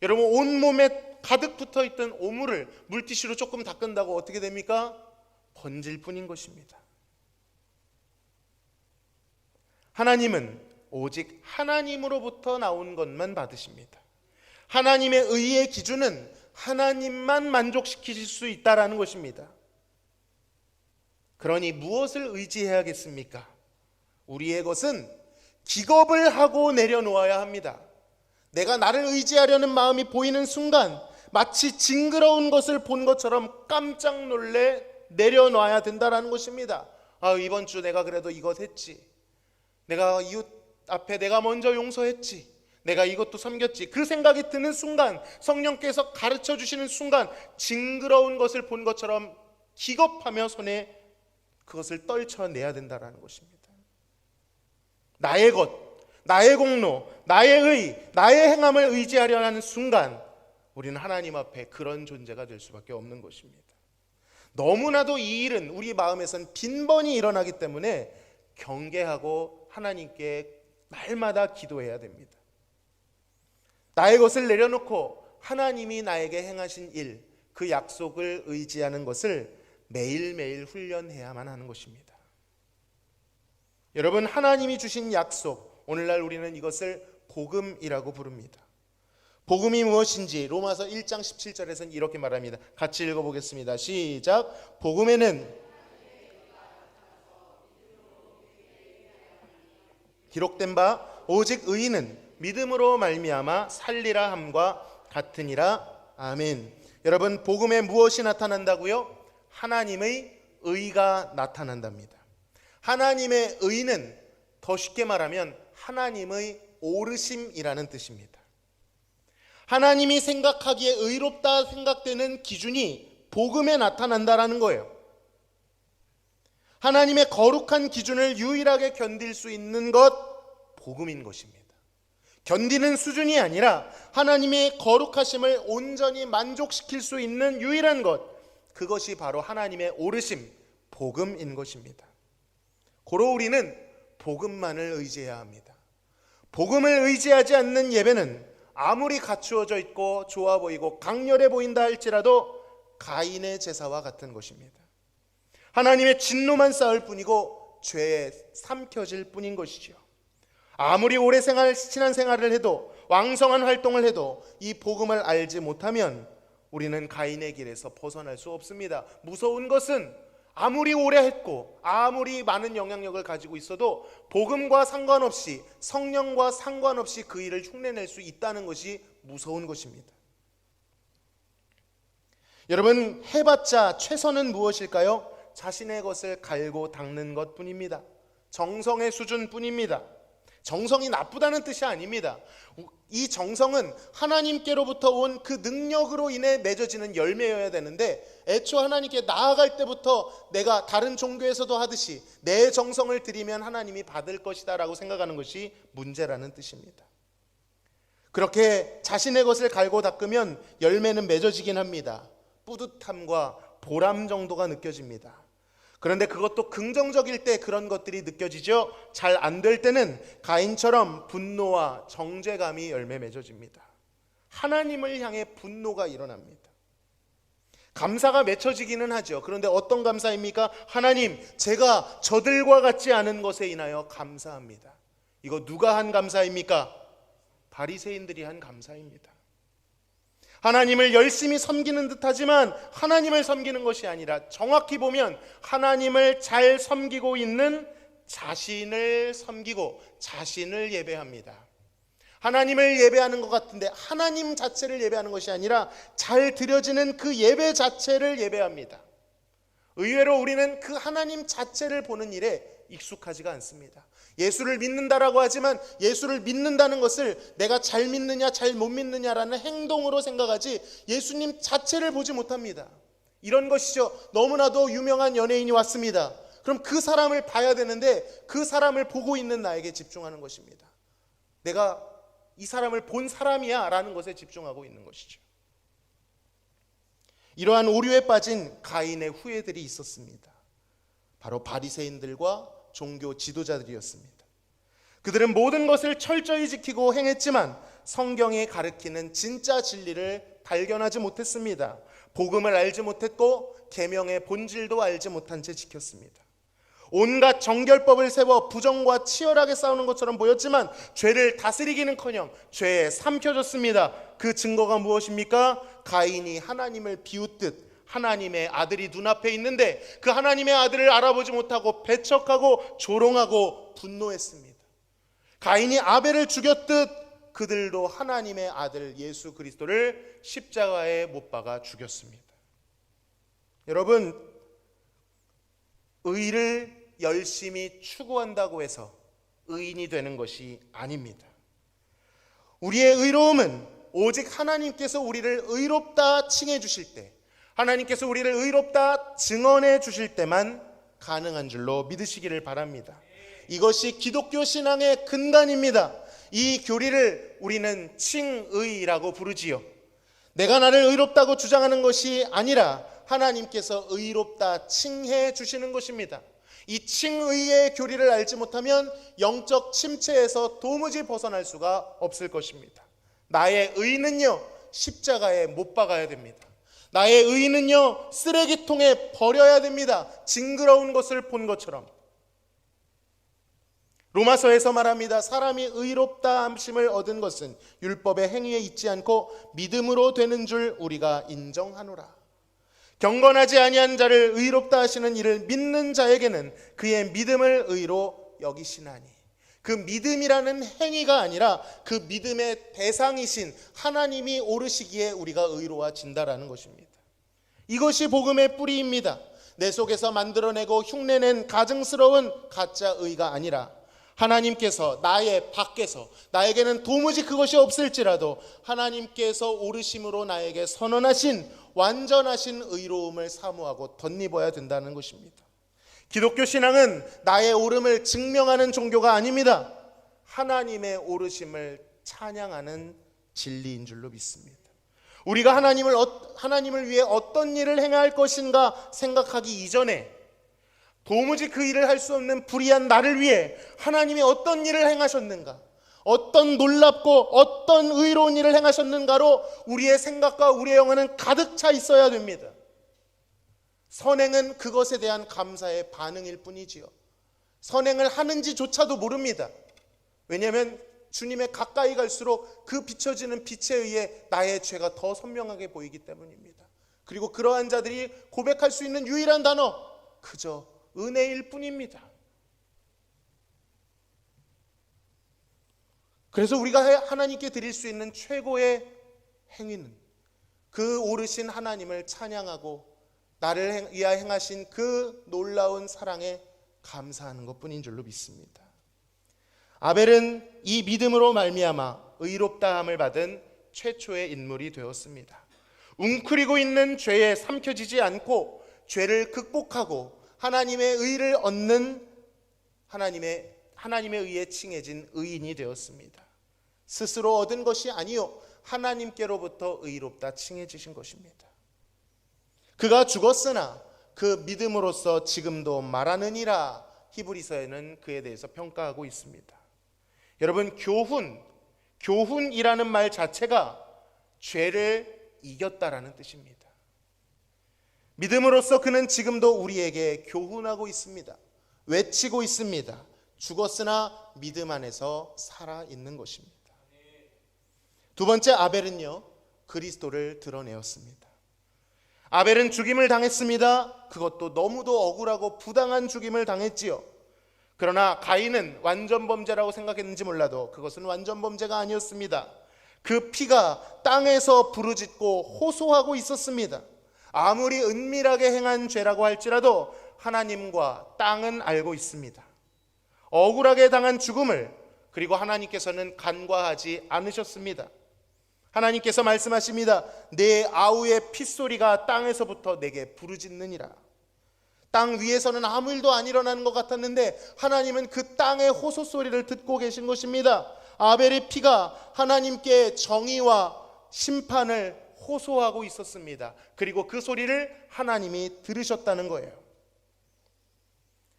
여러분, 온몸에 가득 붙어있던 오물을 물티슈로 조금 닦은다고 어떻게 됩니까? 번질 뿐인 것입니다. 하나님은 오직 하나님으로부터 나온 것만 받으십니다. 하나님의 의의 기준은 하나님만 만족시키실 수 있다라는 것입니다. 그러니 무엇을 의지해야겠습니까? 우리의 것은 기겁을 하고 내려놓아야 합니다. 내가 나를 의지하려는 마음이 보이는 순간 마치 징그러운 것을 본 것처럼 깜짝 놀래 내려놔야 된다는 것입니다. 이번 주 내가 그래도 이것 했지. 내가 이웃 앞에 내가 먼저 용서했지. 내가 이것도 섬겼지. 그 생각이 드는 순간, 성령께서 가르쳐 주시는 순간 징그러운 것을 본 것처럼 기겁하며 손에 그것을 떨쳐내야 된다는 것입니다. 나의 것, 나의 공로, 나의 의, 나의 행함을 의지하려 하는 순간 우리는 하나님 앞에 그런 존재가 될 수밖에 없는 것입니다. 너무나도 이 일은 우리 마음에선 빈번히 일어나기 때문에 경계하고 하나님께 날마다 기도해야 됩니다. 나의 것을 내려놓고 하나님이 나에게 행하신 일, 그 약속을 의지하는 것을 매일매일 훈련해야만 하는 것입니다. 여러분, 하나님이 주신 약속, 오늘날 우리는 이것을 복음이라고 부릅니다. 복음이 무엇인지 로마서 1장 17절에서는 이렇게 말합니다. 같이 읽어보겠습니다. 시작. 복음에는 기록된 바 오직 의인은 믿음으로 말미암아 살리라 함과 같으니라. 아멘. 여러분, 복음에 무엇이 나타난다고요? 하나님의 의가 나타난답니다. 하나님의 의는 더 쉽게 말하면 하나님의 오르심이라는 뜻입니다. 하나님이 생각하기에 의롭다 생각되는 기준이 복음에 나타난다라는 거예요. 하나님의 거룩한 기준을 유일하게 견딜 수 있는 것, 복음인 것입니다. 견디는 수준이 아니라 하나님의 거룩하심을 온전히 만족시킬 수 있는 유일한 것, 그것이 바로 하나님의 오르심, 복음인 것입니다. 고로 우리는 복음만을 의지해야 합니다. 복음을 의지하지 않는 예배는 아무리 갖추어져 있고 좋아 보이고 강렬해 보인다 할지라도 가인의 제사와 같은 것입니다. 하나님의 진노만 쌓을 뿐이고 죄에 삼켜질 뿐인 것이죠. 아무리 오래 신앙생활을 해도 왕성한 활동을 해도 이 복음을 알지 못하면 우리는 가인의 길에서 벗어날 수 없습니다. 무서운 것은 아무리 오래 했고 아무리 많은 영향력을 가지고 있어도 복음과 상관없이, 성령과 상관없이 그 일을 흉내낼 수 있다는 것이 무서운 것입니다. 여러분, 해봤자 최선은 무엇일까요? 자신의 것을 갈고 닦는 것뿐입니다. 정성의 수준뿐입니다. 정성이 나쁘다는 뜻이 아닙니다. 이 정성은 하나님께로부터 온 그 능력으로 인해 맺어지는 열매여야 되는데, 애초 하나님께 나아갈 때부터 내가 다른 종교에서도 하듯이 내 정성을 들이면 하나님이 받을 것이다 라고 생각하는 것이 문제라는 뜻입니다. 그렇게 자신의 것을 갈고 닦으면 열매는 맺어지긴 합니다. 뿌듯함과 보람 정도가 느껴집니다. 그런데 그것도 긍정적일 때 그런 것들이 느껴지죠. 잘 안 될 때는 가인처럼 분노와 정죄감이 열매 맺어집니다. 하나님을 향해 분노가 일어납니다. 감사가 맺혀지기는 하죠. 그런데 어떤 감사입니까? 하나님, 제가 저들과 같지 않은 것에 인하여 감사합니다. 이거 누가 한 감사입니까? 바리새인들이 한 감사입니다. 하나님을 열심히 섬기는 듯하지만 하나님을 섬기는 것이 아니라 정확히 보면 하나님을 잘 섬기고 있는 자신을 섬기고 자신을 예배합니다. 하나님을 예배하는 것 같은데 하나님 자체를 예배하는 것이 아니라 잘 드려지는 그 예배 자체를 예배합니다. 의외로 우리는 그 하나님 자체를 보는 일에 익숙하지가 않습니다. 예수를 믿는다라고 하지만 예수를 믿는다는 것을 내가 잘 믿느냐 잘 못 믿느냐라는 행동으로 생각하지 예수님 자체를 보지 못합니다. 이런 것이죠. 너무나도 유명한 연예인이 왔습니다. 그럼 그 사람을 봐야 되는데 그 사람을 보고 있는 나에게 집중하는 것입니다. 내가 이 사람을 본 사람이야 라는 것에 집중하고 있는 것이죠. 이러한 오류에 빠진 가인의 후예들이 있었습니다. 바로 바리새인들과 종교 지도자들이었습니다. 그들은 모든 것을 철저히 지키고 행했지만 성경이 가르치는 진짜 진리를 발견하지 못했습니다. 복음을 알지 못했고 계명의 본질도 알지 못한 채 지켰습니다. 온갖 정결법을 세워 부정과 치열하게 싸우는 것처럼 보였지만 죄를 다스리기는커녕 죄에 삼켜졌습니다. 그 증거가 무엇입니까? 가인이 하나님을 비웃듯 하나님의 아들이 눈앞에 있는데 그 하나님의 아들을 알아보지 못하고 배척하고 조롱하고 분노했습니다. 가인이 아벨을 죽였듯 그들도 하나님의 아들 예수 그리스도를 십자가에 못 박아 죽였습니다. 여러분, 의를 열심히 추구한다고 해서 의인이 되는 것이 아닙니다. 우리의 의로움은 오직 하나님께서 우리를 의롭다 칭해 주실 때, 하나님께서 우리를 의롭다 증언해 주실 때만 가능한 줄로 믿으시기를 바랍니다. 이것이 기독교 신앙의 근간입니다. 이 교리를 우리는 칭의라고 부르지요. 내가 나를 의롭다고 주장하는 것이 아니라 하나님께서 의롭다 칭해 주시는 것입니다. 이 칭의의 교리를 알지 못하면 영적 침체에서 도무지 벗어날 수가 없을 것입니다. 나의 의는요, 십자가에 못 박아야 됩니다. 나의 의는요, 쓰레기통에 버려야 됩니다. 징그러운 것을 본 것처럼. 로마서에서 말합니다. 사람이 의롭다 함심을 얻은 것은 율법의 행위에 있지 않고 믿음으로 되는 줄 우리가 인정하노라. 경건하지 아니한 자를 의롭다 하시는 이를 믿는 자에게는 그의 믿음을 의로 여기시나니. 그 믿음이라는 행위가 아니라 그 믿음의 대상이신 하나님이 오르시기에 우리가 의로워진다라는 것입니다. 이것이 복음의 뿌리입니다. 내 속에서 만들어내고 흉내낸 가증스러운 가짜 의가 아니라 하나님께서 나의 밖에서, 나에게는 도무지 그것이 없을지라도 하나님께서 오르심으로 나에게 선언하신 완전하신 의로움을 사모하고 덧입어야 된다는 것입니다. 기독교 신앙은 나의 오름을 증명하는 종교가 아닙니다. 하나님의 오르심을 찬양하는 진리인 줄로 믿습니다. 우리가 하나님을 위해 어떤 일을 행해야 할 것인가 생각하기 이전에 도무지 그 일을 할 수 없는 불의한 나를 위해 하나님이 어떤 일을 행하셨는가, 어떤 놀랍고 어떤 의로운 일을 행하셨는가로 우리의 생각과 우리의 영혼은 가득 차 있어야 됩니다. 선행은 그것에 대한 감사의 반응일 뿐이지요. 선행을 하는지조차도 모릅니다. 왜냐하면 주님에 가까이 갈수록 그 비춰지는 빛에 의해 나의 죄가 더 선명하게 보이기 때문입니다. 그리고 그러한 자들이 고백할 수 있는 유일한 단어, 그저 은혜일 뿐입니다. 그래서 우리가 하나님께 드릴 수 있는 최고의 행위는 그 오르신 하나님을 찬양하고 나를 위하여 행하신 그 놀라운 사랑에 감사하는 것뿐인 줄로 믿습니다. 아벨은 이 믿음으로 말미암아 의롭다함을 받은 최초의 인물이 되었습니다. 웅크리고 있는 죄에 삼켜지지 않고 죄를 극복하고 하나님의 의를 얻는 하나님의 의에 칭해진 의인이 되었습니다. 스스로 얻은 것이 아니요 하나님께로부터 의롭다 칭해지신 것입니다. 그가 죽었으나 그 믿음으로써 지금도 말하느니라. 히브리서에는 그에 대해서 평가하고 있습니다. 여러분, 교훈이라는 말 자체가 죄를 이겼다라는 뜻입니다. 믿음으로써 그는 지금도 우리에게 교훈하고 있습니다. 외치고 있습니다. 죽었으나 믿음 안에서 살아있는 것입니다. 두 번째, 아벨은요, 그리스도를 드러내었습니다. 아벨은 죽임을 당했습니다. 그것도 너무도 억울하고 부당한 죽임을 당했지요. 그러나 가인은 완전 범죄라고 생각했는지 몰라도 그것은 완전 범죄가 아니었습니다. 그 피가 땅에서 부르짖고 호소하고 있었습니다. 아무리 은밀하게 행한 죄라고 할지라도 하나님과 땅은 알고 있습니다. 억울하게 당한 죽음을, 그리고 하나님께서는 간과하지 않으셨습니다. 하나님께서 말씀하십니다. 내 아우의 핏소리가 땅에서부터 내게 부르짖느니라. 땅 위에서는 아무 일도 안 일어나는 것 같았는데 하나님은 그 땅의 호소 소리를 듣고 계신 것입니다. 아벨의 피가 하나님께 정의와 심판을 호소하고 있었습니다. 그리고 그 소리를 하나님이 들으셨다는 거예요.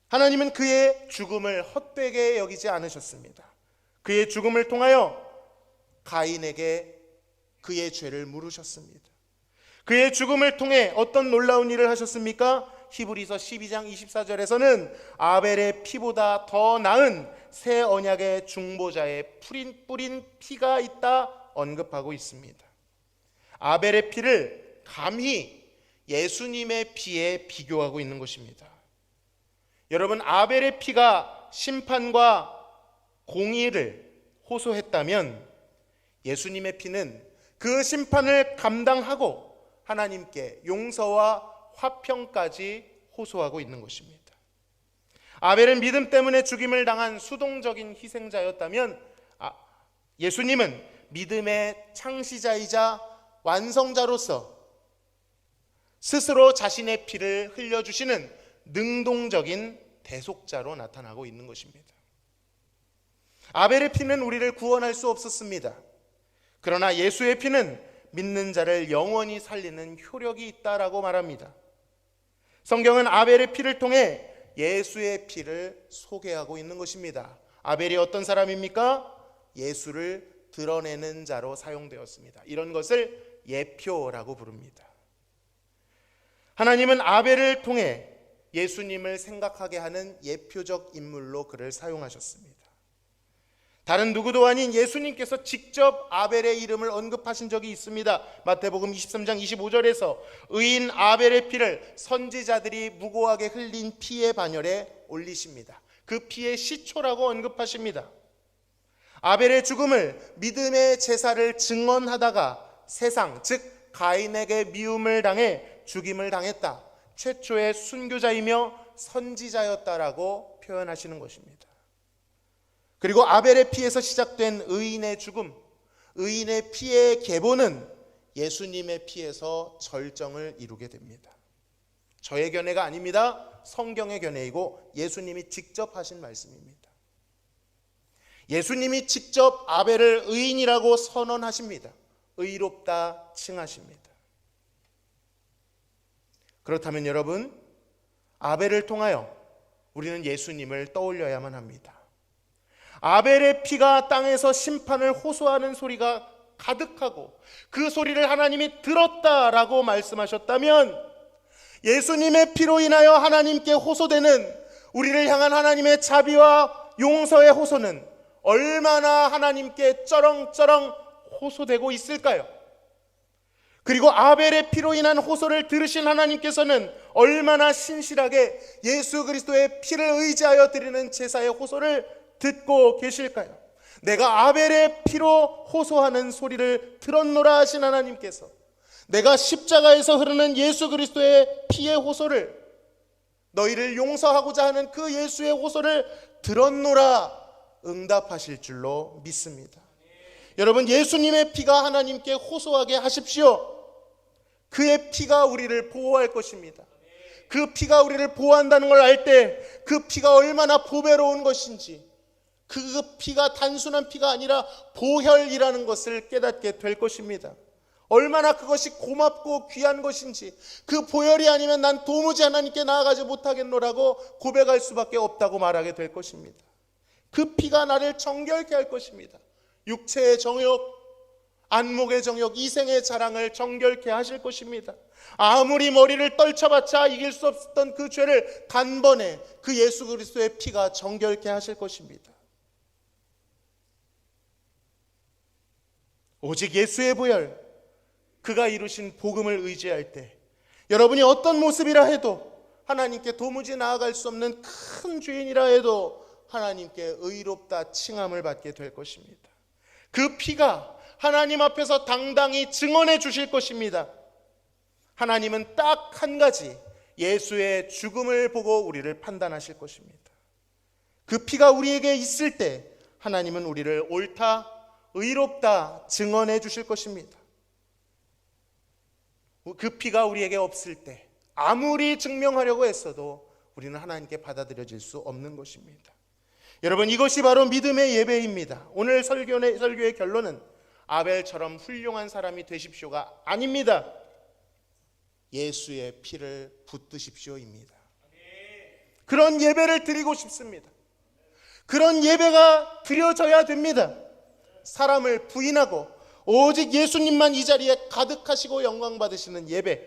하나님은 그의 죽음을 헛되게 여기지 않으셨습니다. 그의 죽음을 통하여 가인에게 그의 죄를 물으셨습니다. 그의 죽음을 통해 어떤 놀라운 일을 하셨습니까? 히브리서 12장 24절에서는 아벨의 피보다 더 나은 새 언약의 중보자의 뿌린 피가 있다 언급하고 있습니다. 아벨의 피를 감히 예수님의 피에 비교하고 있는 것입니다. 여러분, 아벨의 피가 심판과 공의를 호소했다면 예수님의 피는 그 심판을 감당하고 하나님께 용서와 화평까지 호소하고 있는 것입니다. 아벨은 믿음 때문에 죽임을 당한 수동적인 희생자였다면 예수님은 믿음의 창시자이자 완성자로서 스스로 자신의 피를 흘려주시는 능동적인 대속자로 나타나고 있는 것입니다. 아벨의 피는 우리를 구원할 수 없었습니다. 그러나 예수의 피는 믿는 자를 영원히 살리는 효력이 있다라고 말합니다. 성경은 아벨의 피를 통해 예수의 피를 소개하고 있는 것입니다. 아벨이 어떤 사람입니까? 예수를 드러내는 자로 사용되었습니다. 이런 것을 예표라고 부릅니다. 하나님은 아벨을 통해 예수님을 생각하게 하는 예표적 인물로 그를 사용하셨습니다. 다른 누구도 아닌 예수님께서 직접 아벨의 이름을 언급하신 적이 있습니다. 마태복음 23장 25절에서 의인 아벨의 피를 선지자들이 무고하게 흘린 피의 반열에 올리십니다. 그 피의 시초라고 언급하십니다. 아벨의 죽음을 믿음의 제사를 증언하다가 세상, 즉 가인에게 미움을 당해 죽임을 당했다. 최초의 순교자이며 선지자였다라고 표현하시는 것입니다. 그리고 아벨의 피에서 시작된 의인의 죽음, 의인의 피의 계보는 예수님의 피에서 절정을 이루게 됩니다. 저의 견해가 아닙니다. 성경의 견해이고 예수님이 직접 하신 말씀입니다. 예수님이 직접 아벨을 의인이라고 선언하십니다. 의롭다 칭하십니다. 그렇다면 여러분, 아벨을 통하여 우리는 예수님을 떠올려야만 합니다. 아벨의 피가 땅에서 심판을 호소하는 소리가 가득하고 그 소리를 하나님이 들었다라고 말씀하셨다면 예수님의 피로 인하여 하나님께 호소되는 우리를 향한 하나님의 자비와 용서의 호소는 얼마나 하나님께 쩌렁쩌렁 호소되고 있을까요? 그리고 아벨의 피로 인한 호소를 들으신 하나님께서는 얼마나 신실하게 예수 그리스도의 피를 의지하여 드리는 제사의 호소를 듣고 계실까요? 내가 아벨의 피로 호소하는 소리를 들었노라 하신 하나님께서 내가 십자가에서 흐르는 예수 그리스도의 피의 호소를, 너희를 용서하고자 하는 그 예수의 호소를 들었노라 응답하실 줄로 믿습니다. 여러분, 예수님의 피가 하나님께 호소하게 하십시오. 그의 피가 우리를 보호할 것입니다. 그 피가 우리를 보호한다는 걸 알 때 그 피가 얼마나 보배로운 것인지, 그 피가 단순한 피가 아니라 보혈이라는 것을 깨닫게 될 것입니다. 얼마나 그것이 고맙고 귀한 것인지, 그 보혈이 아니면 난 도무지 하나님께 나아가지 못하겠노라고 고백할 수밖에 없다고 말하게 될 것입니다. 그 피가 나를 정결케 할 것입니다. 육체의 정욕, 안목의 정욕, 이생의 자랑을 정결케 하실 것입니다. 아무리 머리를 떨쳐봤자 이길 수 없었던 그 죄를 단번에 그 예수 그리스도의 피가 정결케 하실 것입니다. 오직 예수의 보혈, 그가 이루신 복음을 의지할 때 여러분이 어떤 모습이라 해도, 하나님께 도무지 나아갈 수 없는 큰 죄인이라 해도 하나님께 의롭다 칭함을 받게 될 것입니다. 그 피가 하나님 앞에서 당당히 증언해 주실 것입니다. 하나님은 딱 한 가지, 예수의 죽음을 보고 우리를 판단하실 것입니다. 그 피가 우리에게 있을 때 하나님은 우리를 옳다, 의롭다 증언해 주실 것입니다. 그 피가 우리에게 없을 때 아무리 증명하려고 했어도 우리는 하나님께 받아들여질 수 없는 것입니다. 여러분, 이것이 바로 믿음의 예배입니다. 오늘 설교의 결론은 아벨처럼 훌륭한 사람이 되십시오가 아닙니다. 예수의 피를 붓드십시오입니다. 그런 예배를 드리고 싶습니다. 그런 예배가 드려져야 됩니다. 사람을 부인하고 오직 예수님만 이 자리에 가득하시고 영광 받으시는 예배,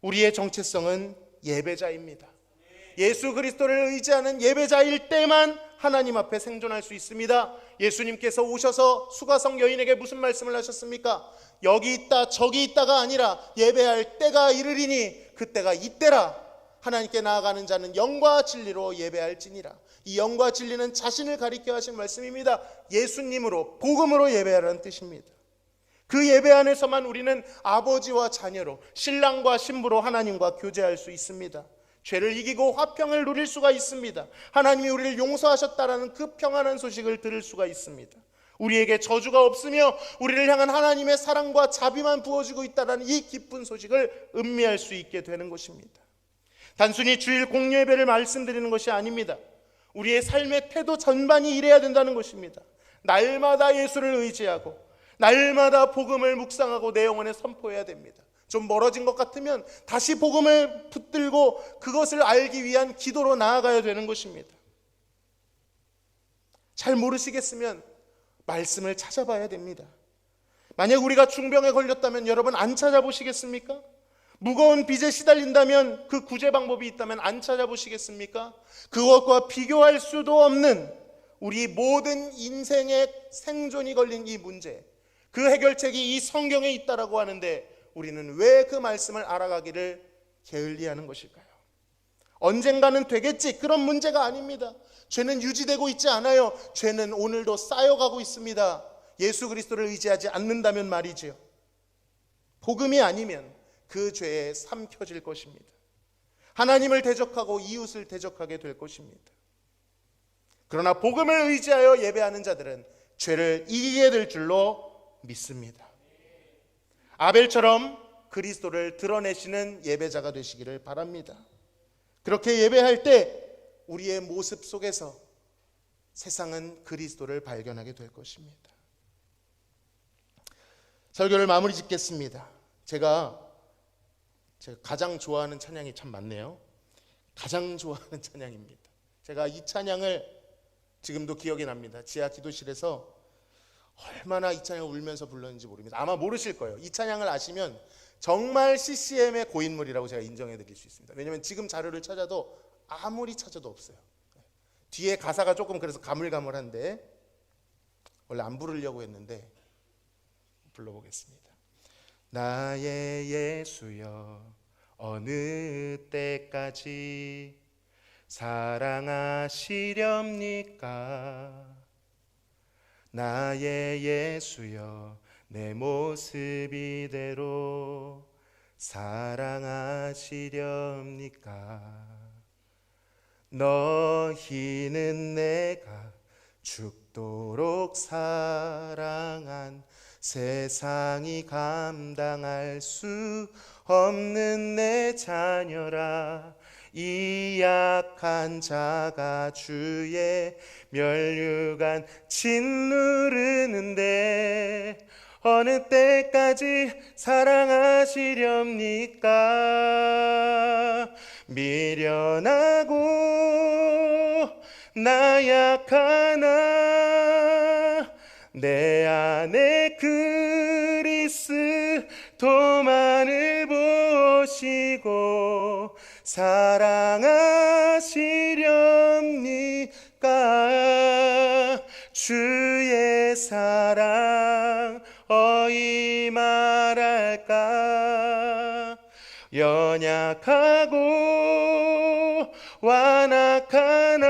우리의 정체성은 예배자입니다. 예수 그리스도를 의지하는 예배자일 때만 하나님 앞에 생존할 수 있습니다. 예수님께서 오셔서 수가성 여인에게 무슨 말씀을 하셨습니까? 여기 있다 저기 있다가 아니라 예배할 때가 이르리니 그때가 이때라. 하나님께 나아가는 자는 영과 진리로 예배할지니라. 이 영과 진리는 자신을 가리켜 하신 말씀입니다. 예수님으로, 복음으로 예배하라는 뜻입니다. 그 예배 안에서만 우리는 아버지와 자녀로, 신랑과 신부로 하나님과 교제할 수 있습니다. 죄를 이기고 화평을 누릴 수가 있습니다. 하나님이 우리를 용서하셨다라는 그 평안한 소식을 들을 수가 있습니다. 우리에게 저주가 없으며 우리를 향한 하나님의 사랑과 자비만 부어지고 있다는 이 기쁜 소식을 음미할 수 있게 되는 것입니다. 단순히 주일 공예배를 말씀드리는 것이 아닙니다. 우리의 삶의 태도 전반이 이래야 된다는 것입니다. 날마다 예수를 의지하고 날마다 복음을 묵상하고 내 영혼에 선포해야 됩니다. 좀 멀어진 것 같으면 다시 복음을 붙들고 그것을 알기 위한 기도로 나아가야 되는 것입니다. 잘 모르시겠으면 말씀을 찾아봐야 됩니다. 만약 우리가 중병에 걸렸다면 여러분 안 찾아보시겠습니까? 무거운 빚에 시달린다면 그 구제 방법이 있다면 안 찾아보시겠습니까? 그것과 비교할 수도 없는 우리 모든 인생의 생존이 걸린 이 문제, 그 해결책이 이 성경에 있다라고 하는데 우리는 왜 그 말씀을 알아가기를 게을리하는 것일까요? 언젠가는 되겠지, 그런 문제가 아닙니다. 죄는 유지되고 있지 않아요. 죄는 오늘도 쌓여가고 있습니다. 예수 그리스도를 의지하지 않는다면 말이지요. 복음이 아니면 그 죄에 삼켜질 것입니다. 하나님을 대적하고 이웃을 대적하게 될 것입니다. 그러나 복음을 의지하여 예배하는 자들은 죄를 이기게 될 줄로 믿습니다. 아벨처럼 그리스도를 드러내시는 예배자가 되시기를 바랍니다. 그렇게 예배할 때 우리의 모습 속에서 세상은 그리스도를 발견하게 될 것입니다. 설교를 마무리 짓겠습니다. 제가 가장 좋아하는 찬양이 참 많네요. 가장 좋아하는 찬양입니다. 제가 이 찬양을 지금도 기억이 납니다. 지하 기도실에서 얼마나 이 찬양을 울면서 불렀는지 모릅니다. 아마 모르실 거예요. 이 찬양을 아시면 정말 CCM의 고인물이라고 제가 인정해 드릴 수 있습니다. 왜냐하면 지금 자료를 찾아도 아무리 찾아도 없어요. 뒤에 가사가 조금 그래서 가물가물한데 원래 안 부르려고 했는데 불러보겠습니다. 나의 예수여 어느 때까지 사랑하시렵니까? 나의 예수여 내 모습 이대로 사랑하시렵니까? 너희는 내가 죽도록 사랑한 세상이 감당할 수 없는 내 자녀라. 이 약한 자가 주의 면류관 짓누르는데 어느 때까지 사랑하시렵니까? 미련하고 나약하나 내 안에 그리스도만을 보시고 사랑하시렵니까? 주의 사랑 어이 말할까? 연약하고 완악하나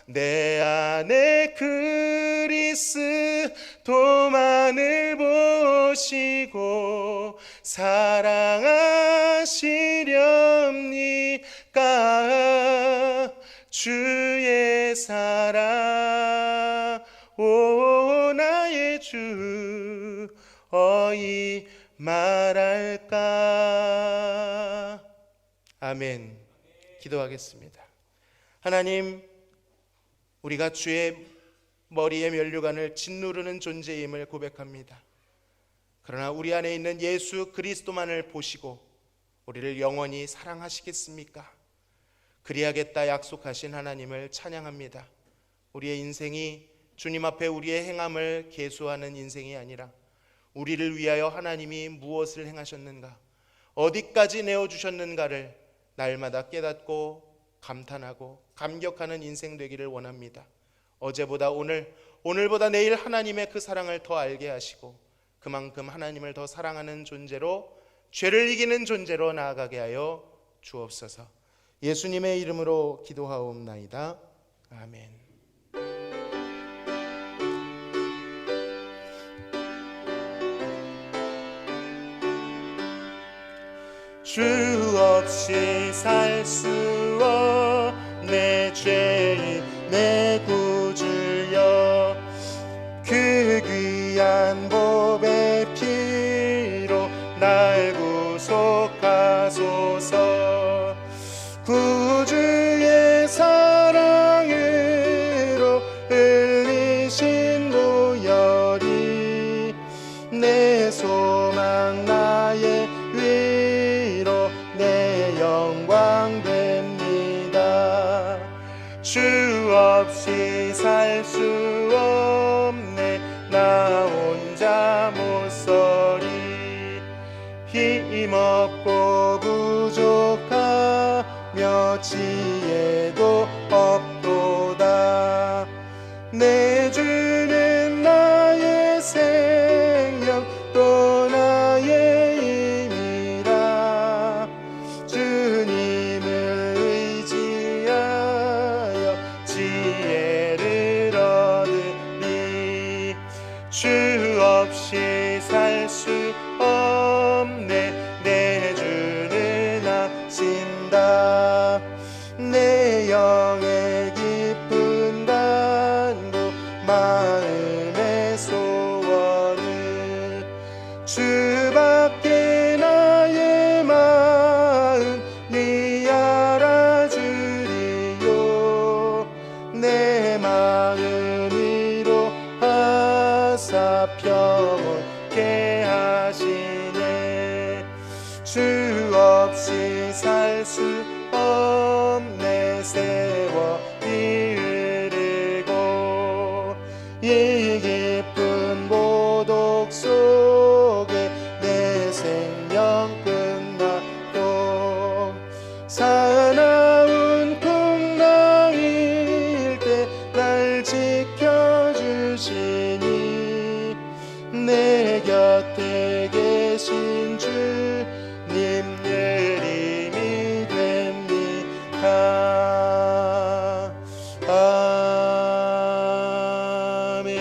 내 안에 그리스도만을 보시고 사랑하시렵니까? 주의 사랑 오 나의 주 어이 말할까? 아멘. 기도하겠습니다. 하나님, 우리가 주의 머리의 면류관을 짓누르는 존재임을 고백합니다. 그러나 우리 안에 있는 예수 그리스도만을 보시고 우리를 영원히 사랑하시겠습니까? 그리하겠다 약속하신 하나님을 찬양합니다. 우리의 인생이 주님 앞에 우리의 행함을 계수하는 인생이 아니라 우리를 위하여 하나님이 무엇을 행하셨는가, 어디까지 내어주셨는가를 날마다 깨닫고 감탄하고 감격하는 인생 되기를 원합니다. 어제보다 오늘, 오늘보다 내일 하나님의 그 사랑을 더 알게 하시고 그만큼 하나님을 더 사랑하는 존재로, 죄를 이기는 존재로 나아가게 하여 주옵소서. 예수님의 이름으로 기도하옵나이다. 아멘. 주 없이 살 수 없네 죄인 내 구주여, 그 귀한 보배 피로 날 구속하소서. 구주의 사랑으로 흘리신 보혈이 내 소망 나의 위로 내 영광 됩니다. 주 없이 살 수 없네 나 혼자 못 서리. 힘없고 부족하며 지혜도 없도다. 내 주는 나의 생명 또 나의 힘이라. 주님을 의지하여 지혜를 얻으리. 주 없이 살 수 없네 내 주는 하신다. 내 영의 깊은 간구 마음의 소원을 주밖에 나의 마음 네 알아주리요. 내 마음 위로하사 평온케 하시네. 주 없이 살 수 없네 세월이 흐르고 이 깊은 고독 속에 내 생명 끝나도 사나운 풍랑일 때 날 지켜주시니 내 곁에 계신 주님 늘 힘이 됩니다. 아멘.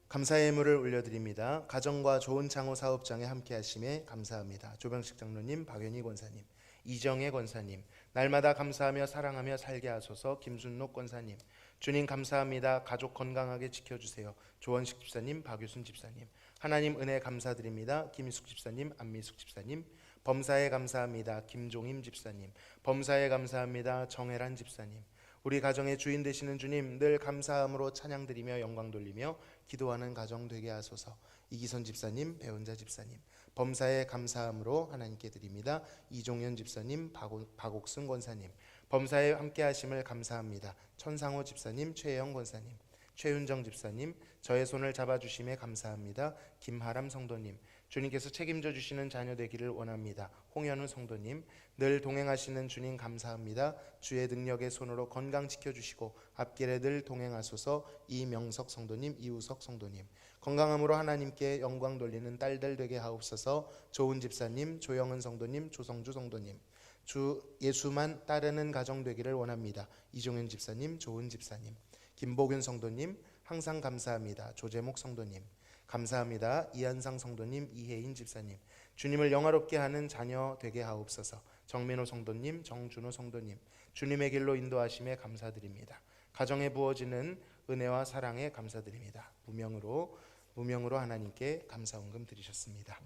감사의 예물을 올려드립니다. 가정과 좋은 창호 사업장에 함께 하심에 감사합니다. 조병식 장로님, 박연희 권사님, 이정혜 권사님, 날마다 감사하며 사랑하며 살게 하소서. 김순록 권사님, 주님 감사합니다. 가족 건강하게 지켜주세요. 조원식 집사님, 박유순 집사님, 하나님 은혜 감사드립니다. 김희숙 집사님, 안미숙 집사님, 범사에 감사합니다. 김종임 집사님, 범사에 감사합니다. 정혜란 집사님, 우리 가정의 주인 되시는 주님 늘 감사함으로 찬양드리며 영광 돌리며 기도하는 가정 되게 하소서. 이기선 집사님, 배은자 집사님, 범사에 감사함으로 하나님께 드립니다. 이종현 집사님, 박옥승 권사님, 범사에 함께 하심을 감사합니다. 천상호 집사님, 최영 권사님, 최윤정 집사님, 저의 손을 잡아주심에 감사합니다. 김하람 성도님, 주님께서 책임져 주시는 자녀 되기를 원합니다. 홍현우 성도님, 늘 동행하시는 주님 감사합니다. 주의 능력의 손으로 건강 지켜주시고 앞길에 늘 동행하소서. 이명석 성도님, 이우석 성도님, 건강함으로 하나님께 영광 돌리는 딸들 되게 하옵소서. 좋은 집사님, 조영은 성도님, 조성주 성도님, 주 예수만 따르는 가정 되기를 원합니다. 이종현 집사님, 좋은 집사님, 김보균 성도님, 항상 감사합니다. 조재목 성도님, 감사합니다. 이한상 성도님, 이혜인 집사님, 주님을 영화롭게 하는 자녀 되게 하옵소서. 정민호 성도님, 정준호 성도님, 주님의 길로 인도하심에 감사드립니다. 가정에 부어지는 은혜와 사랑에 감사드립니다. 무명으로 하나님께 감사원금 드리셨습니다.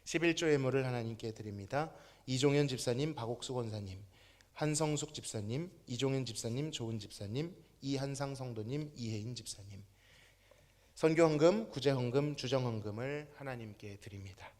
11조 예물을 하나님께 드립니다. 이종현 집사님, 박옥수 권사님, 한성숙 집사님, 이종현 집사님, 조은 집사님, 이한상 성도님, 이혜인 집사님, 선교헌금, 구제헌금, 주정헌금을 하나님께 드립니다.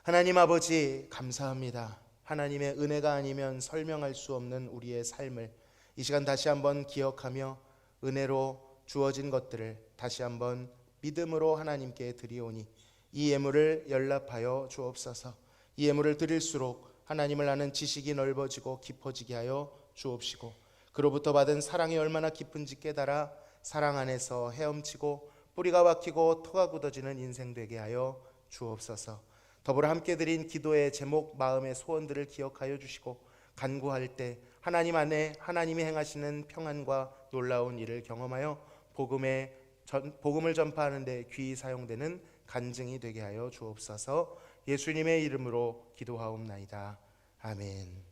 하나님 아버지 감사합니다. 하나님의 은혜가 아니면 설명할 수 없는 우리의 삶을 이 시간 다시 한번 기억하며 은혜로 주어진 것들을 다시 한번 믿음으로 하나님께 드리오니 이 예물을 연락하여 주옵소서. 이 예물을 드릴수록 하나님을 아는 지식이 넓어지고 깊어지게 하여 주옵시고 그로부터 받은 사랑이 얼마나 깊은지 깨달아 사랑 안에서 헤엄치고 뿌리가 박히고 토가 굳어지는 인생 되게 하여 주옵소서. 더불어 함께 드린 기도의 제목, 마음의 소원들을 기억하여 주시고 간구할 때 하나님 안에 하나님이 행하시는 평안과 놀라운 일을 경험하여 복음을 전파하는 데 귀히 사용되는 간증이 되게 하여 주옵소서. 예수님의 이름으로 기도하옵나이다. 아멘.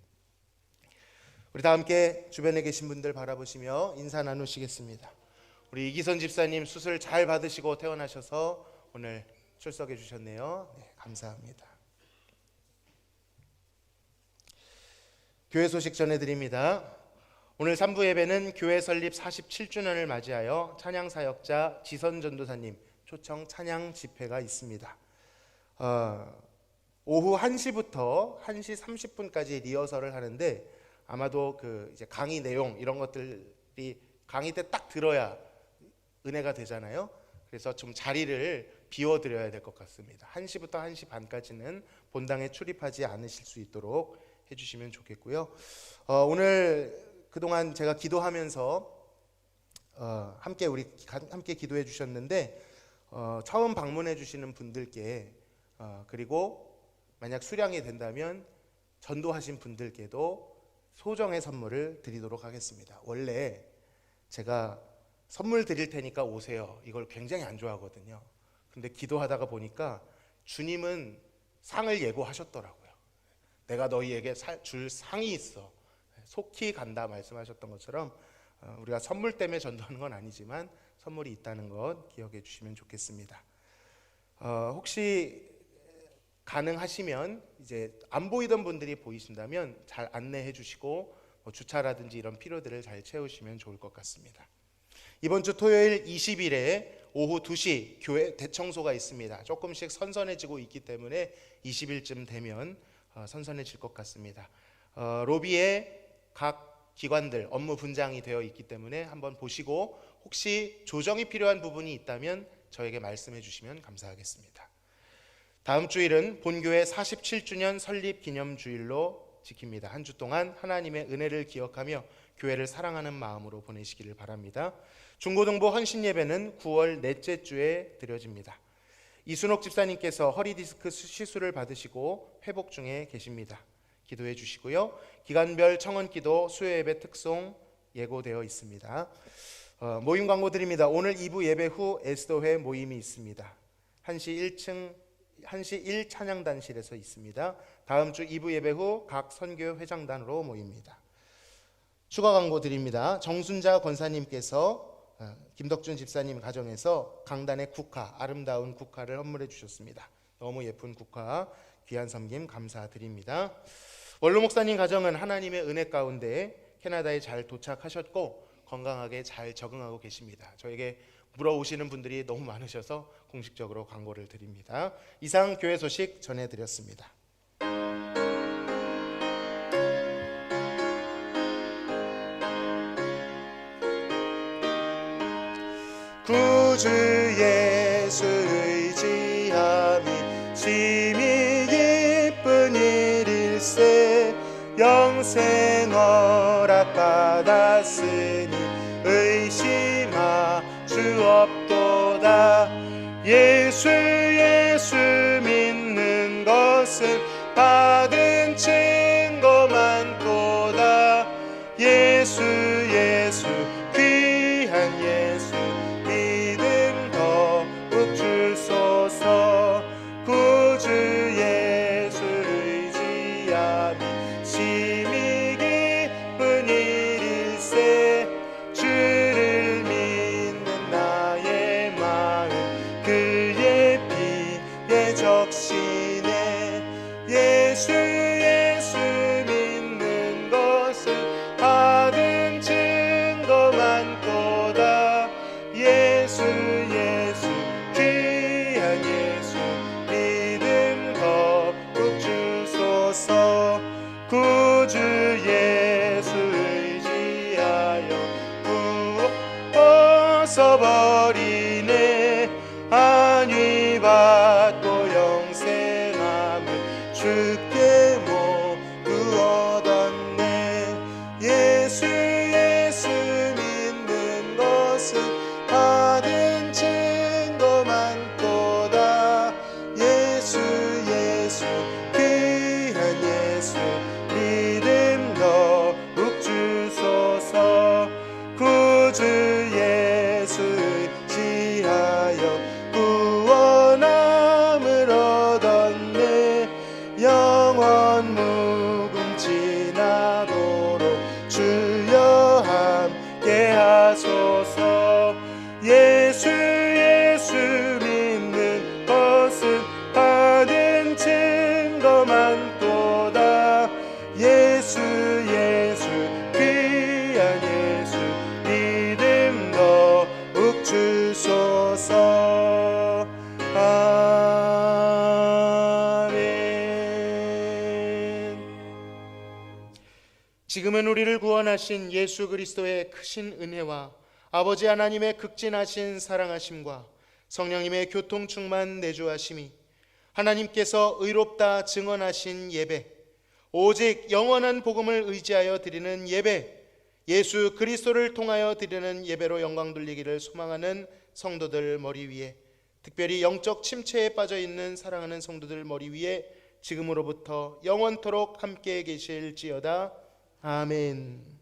우리 다 함께 주변에 계신 분들 바라보시며 인사 나누시겠습니다. 우리 이기선 집사님 수술 잘 받으시고 퇴원하셔서 오늘 출석해 주셨네요. 네, 감사합니다. 교회 소식 전해드립니다. 오늘 3부 예배는 교회 설립 47주년을 맞이하여 찬양 사역자 지선 전도사님 초청 찬양 집회가 있습니다. 오후 1시부터 1시 30분까지 리허설을 하는데 아마도 이제 강의 내용 이런 것들이 강의 때 딱 들어야 은혜가 되잖아요. 그래서 좀 자리를 비워드려야 될 것 같습니다. 1시부터 1시 반까지는 본당에 출입하지 않으실 수 있도록 해주시면 좋겠고요. 오늘 그동안 제가 기도하면서 함께 기도해 주셨는데 처음 방문해 주시는 분들께 그리고 만약 수량이 된다면 전도하신 분들께도 소정의 선물을 드리도록 하겠습니다. 원래 제가 선물 드릴 테니까 오세요 이걸 굉장히 안 좋아하거든요. 근데 기도하다가 보니까 주님은 상을 예고하셨더라고요. 내가 너희에게 줄 상이 있어, 속히 간다 말씀하셨던 것처럼 우리가 선물 때문에 전도하는 건 아니지만 선물이 있다는 것 기억해 주시면 좋겠습니다. 혹시 가능하시면 이제 안 보이던 분들이 보이신다면 잘 안내해 주시고 주차라든지 이런 필요들을 잘 채우시면 좋을 것 같습니다. 이번 주 토요일 20일에 오후 2시 교회 대청소가 있습니다. 조금씩 선선해지고 있기 때문에 20일쯤 되면 선선해질 것 같습니다. 로비에 각 기관들 업무 분장이 되어 있기 때문에 한번 보시고 혹시 조정이 필요한 부분이 있다면 저에게 말씀해 주시면 감사하겠습니다. 다음 주일은 본교회 47주년 설립 기념주일로 지킵니다. 한 주 동안 하나님의 은혜를 기억하며 교회를 사랑하는 마음으로 보내시기를 바랍니다. 중고등부 헌신 예배는 9월 넷째 주에 드려집니다. 이순옥 집사님께서 허리디스크 시술을 받으시고 회복 중에 계십니다. 기도해 주시고요. 기간별 청원기도 수요예배 특송 예고되어 있습니다. 모임 광고 드립니다. 오늘 2부 예배 후 에스더회 모임이 있습니다. 1시 1 찬양단실에서 있습니다. 다음 주 2부 예배 후 각 선교 회장단으로 모입니다. 추가 광고 드립니다. 정순자 권사님께서 김덕준 집사님 가정에서 강단의 국화, 아름다운 국화를 헌물해 주셨습니다. 너무 예쁜 국화, 귀한 섬김 감사드립니다. 원로 목사님 가정은 하나님의 은혜 가운데 캐나다에 잘 도착하셨고 건강하게 잘 적응하고 계십니다. 저에게 물어오시는 분들이 너무 많으셔서 공식적으로 광고를 드립니다. 이상 교회 소식 전해드렸습니다. 구주 예수 의지함이 심히 기쁜 일일세 영생 허락 받았으니 의심하 주 없도다. 예수 믿는 것은 받은 증거 많도다. 예수 귀한 예수 믿음 더욱 주소서. 구주 예수 의지함이 심히 기쁜 일일세 주를 구주 예수 의지하여 벗어버리네. 안위 받고 영생함을 주께 모두 얻었네. 예수 믿는 것은 받은 증거 많도다. 예수 귀한 예수 믿음 더욱 주소서. 구주 예수 의지하여 구원함을 얻었네. 영원 무궁지나도록 주여 함께 하소서. 예수 믿는 것은 받은 증거 많도다. 예수 귀한 예수 믿음 더욱 주소서. 아멘. 지금은 우리를 구원하신 예수 그리스도의 크신 은혜와 아버지 하나님의 극진하신 사랑하심과 성령님의 교통 충만 내주하심이, 하나님께서 의롭다 증언하신 예배, 오직 영원한 복음을 의지하여 드리는 예배, 예수 그리스도를 통하여 드리는 예배로 영광 돌리기를 소망하는 성도들 머리 위에, 특별히 영적 침체에 빠져 있는 사랑하는 성도들 머리 위에 지금으로부터 영원토록 함께 계실지어다. 아멘.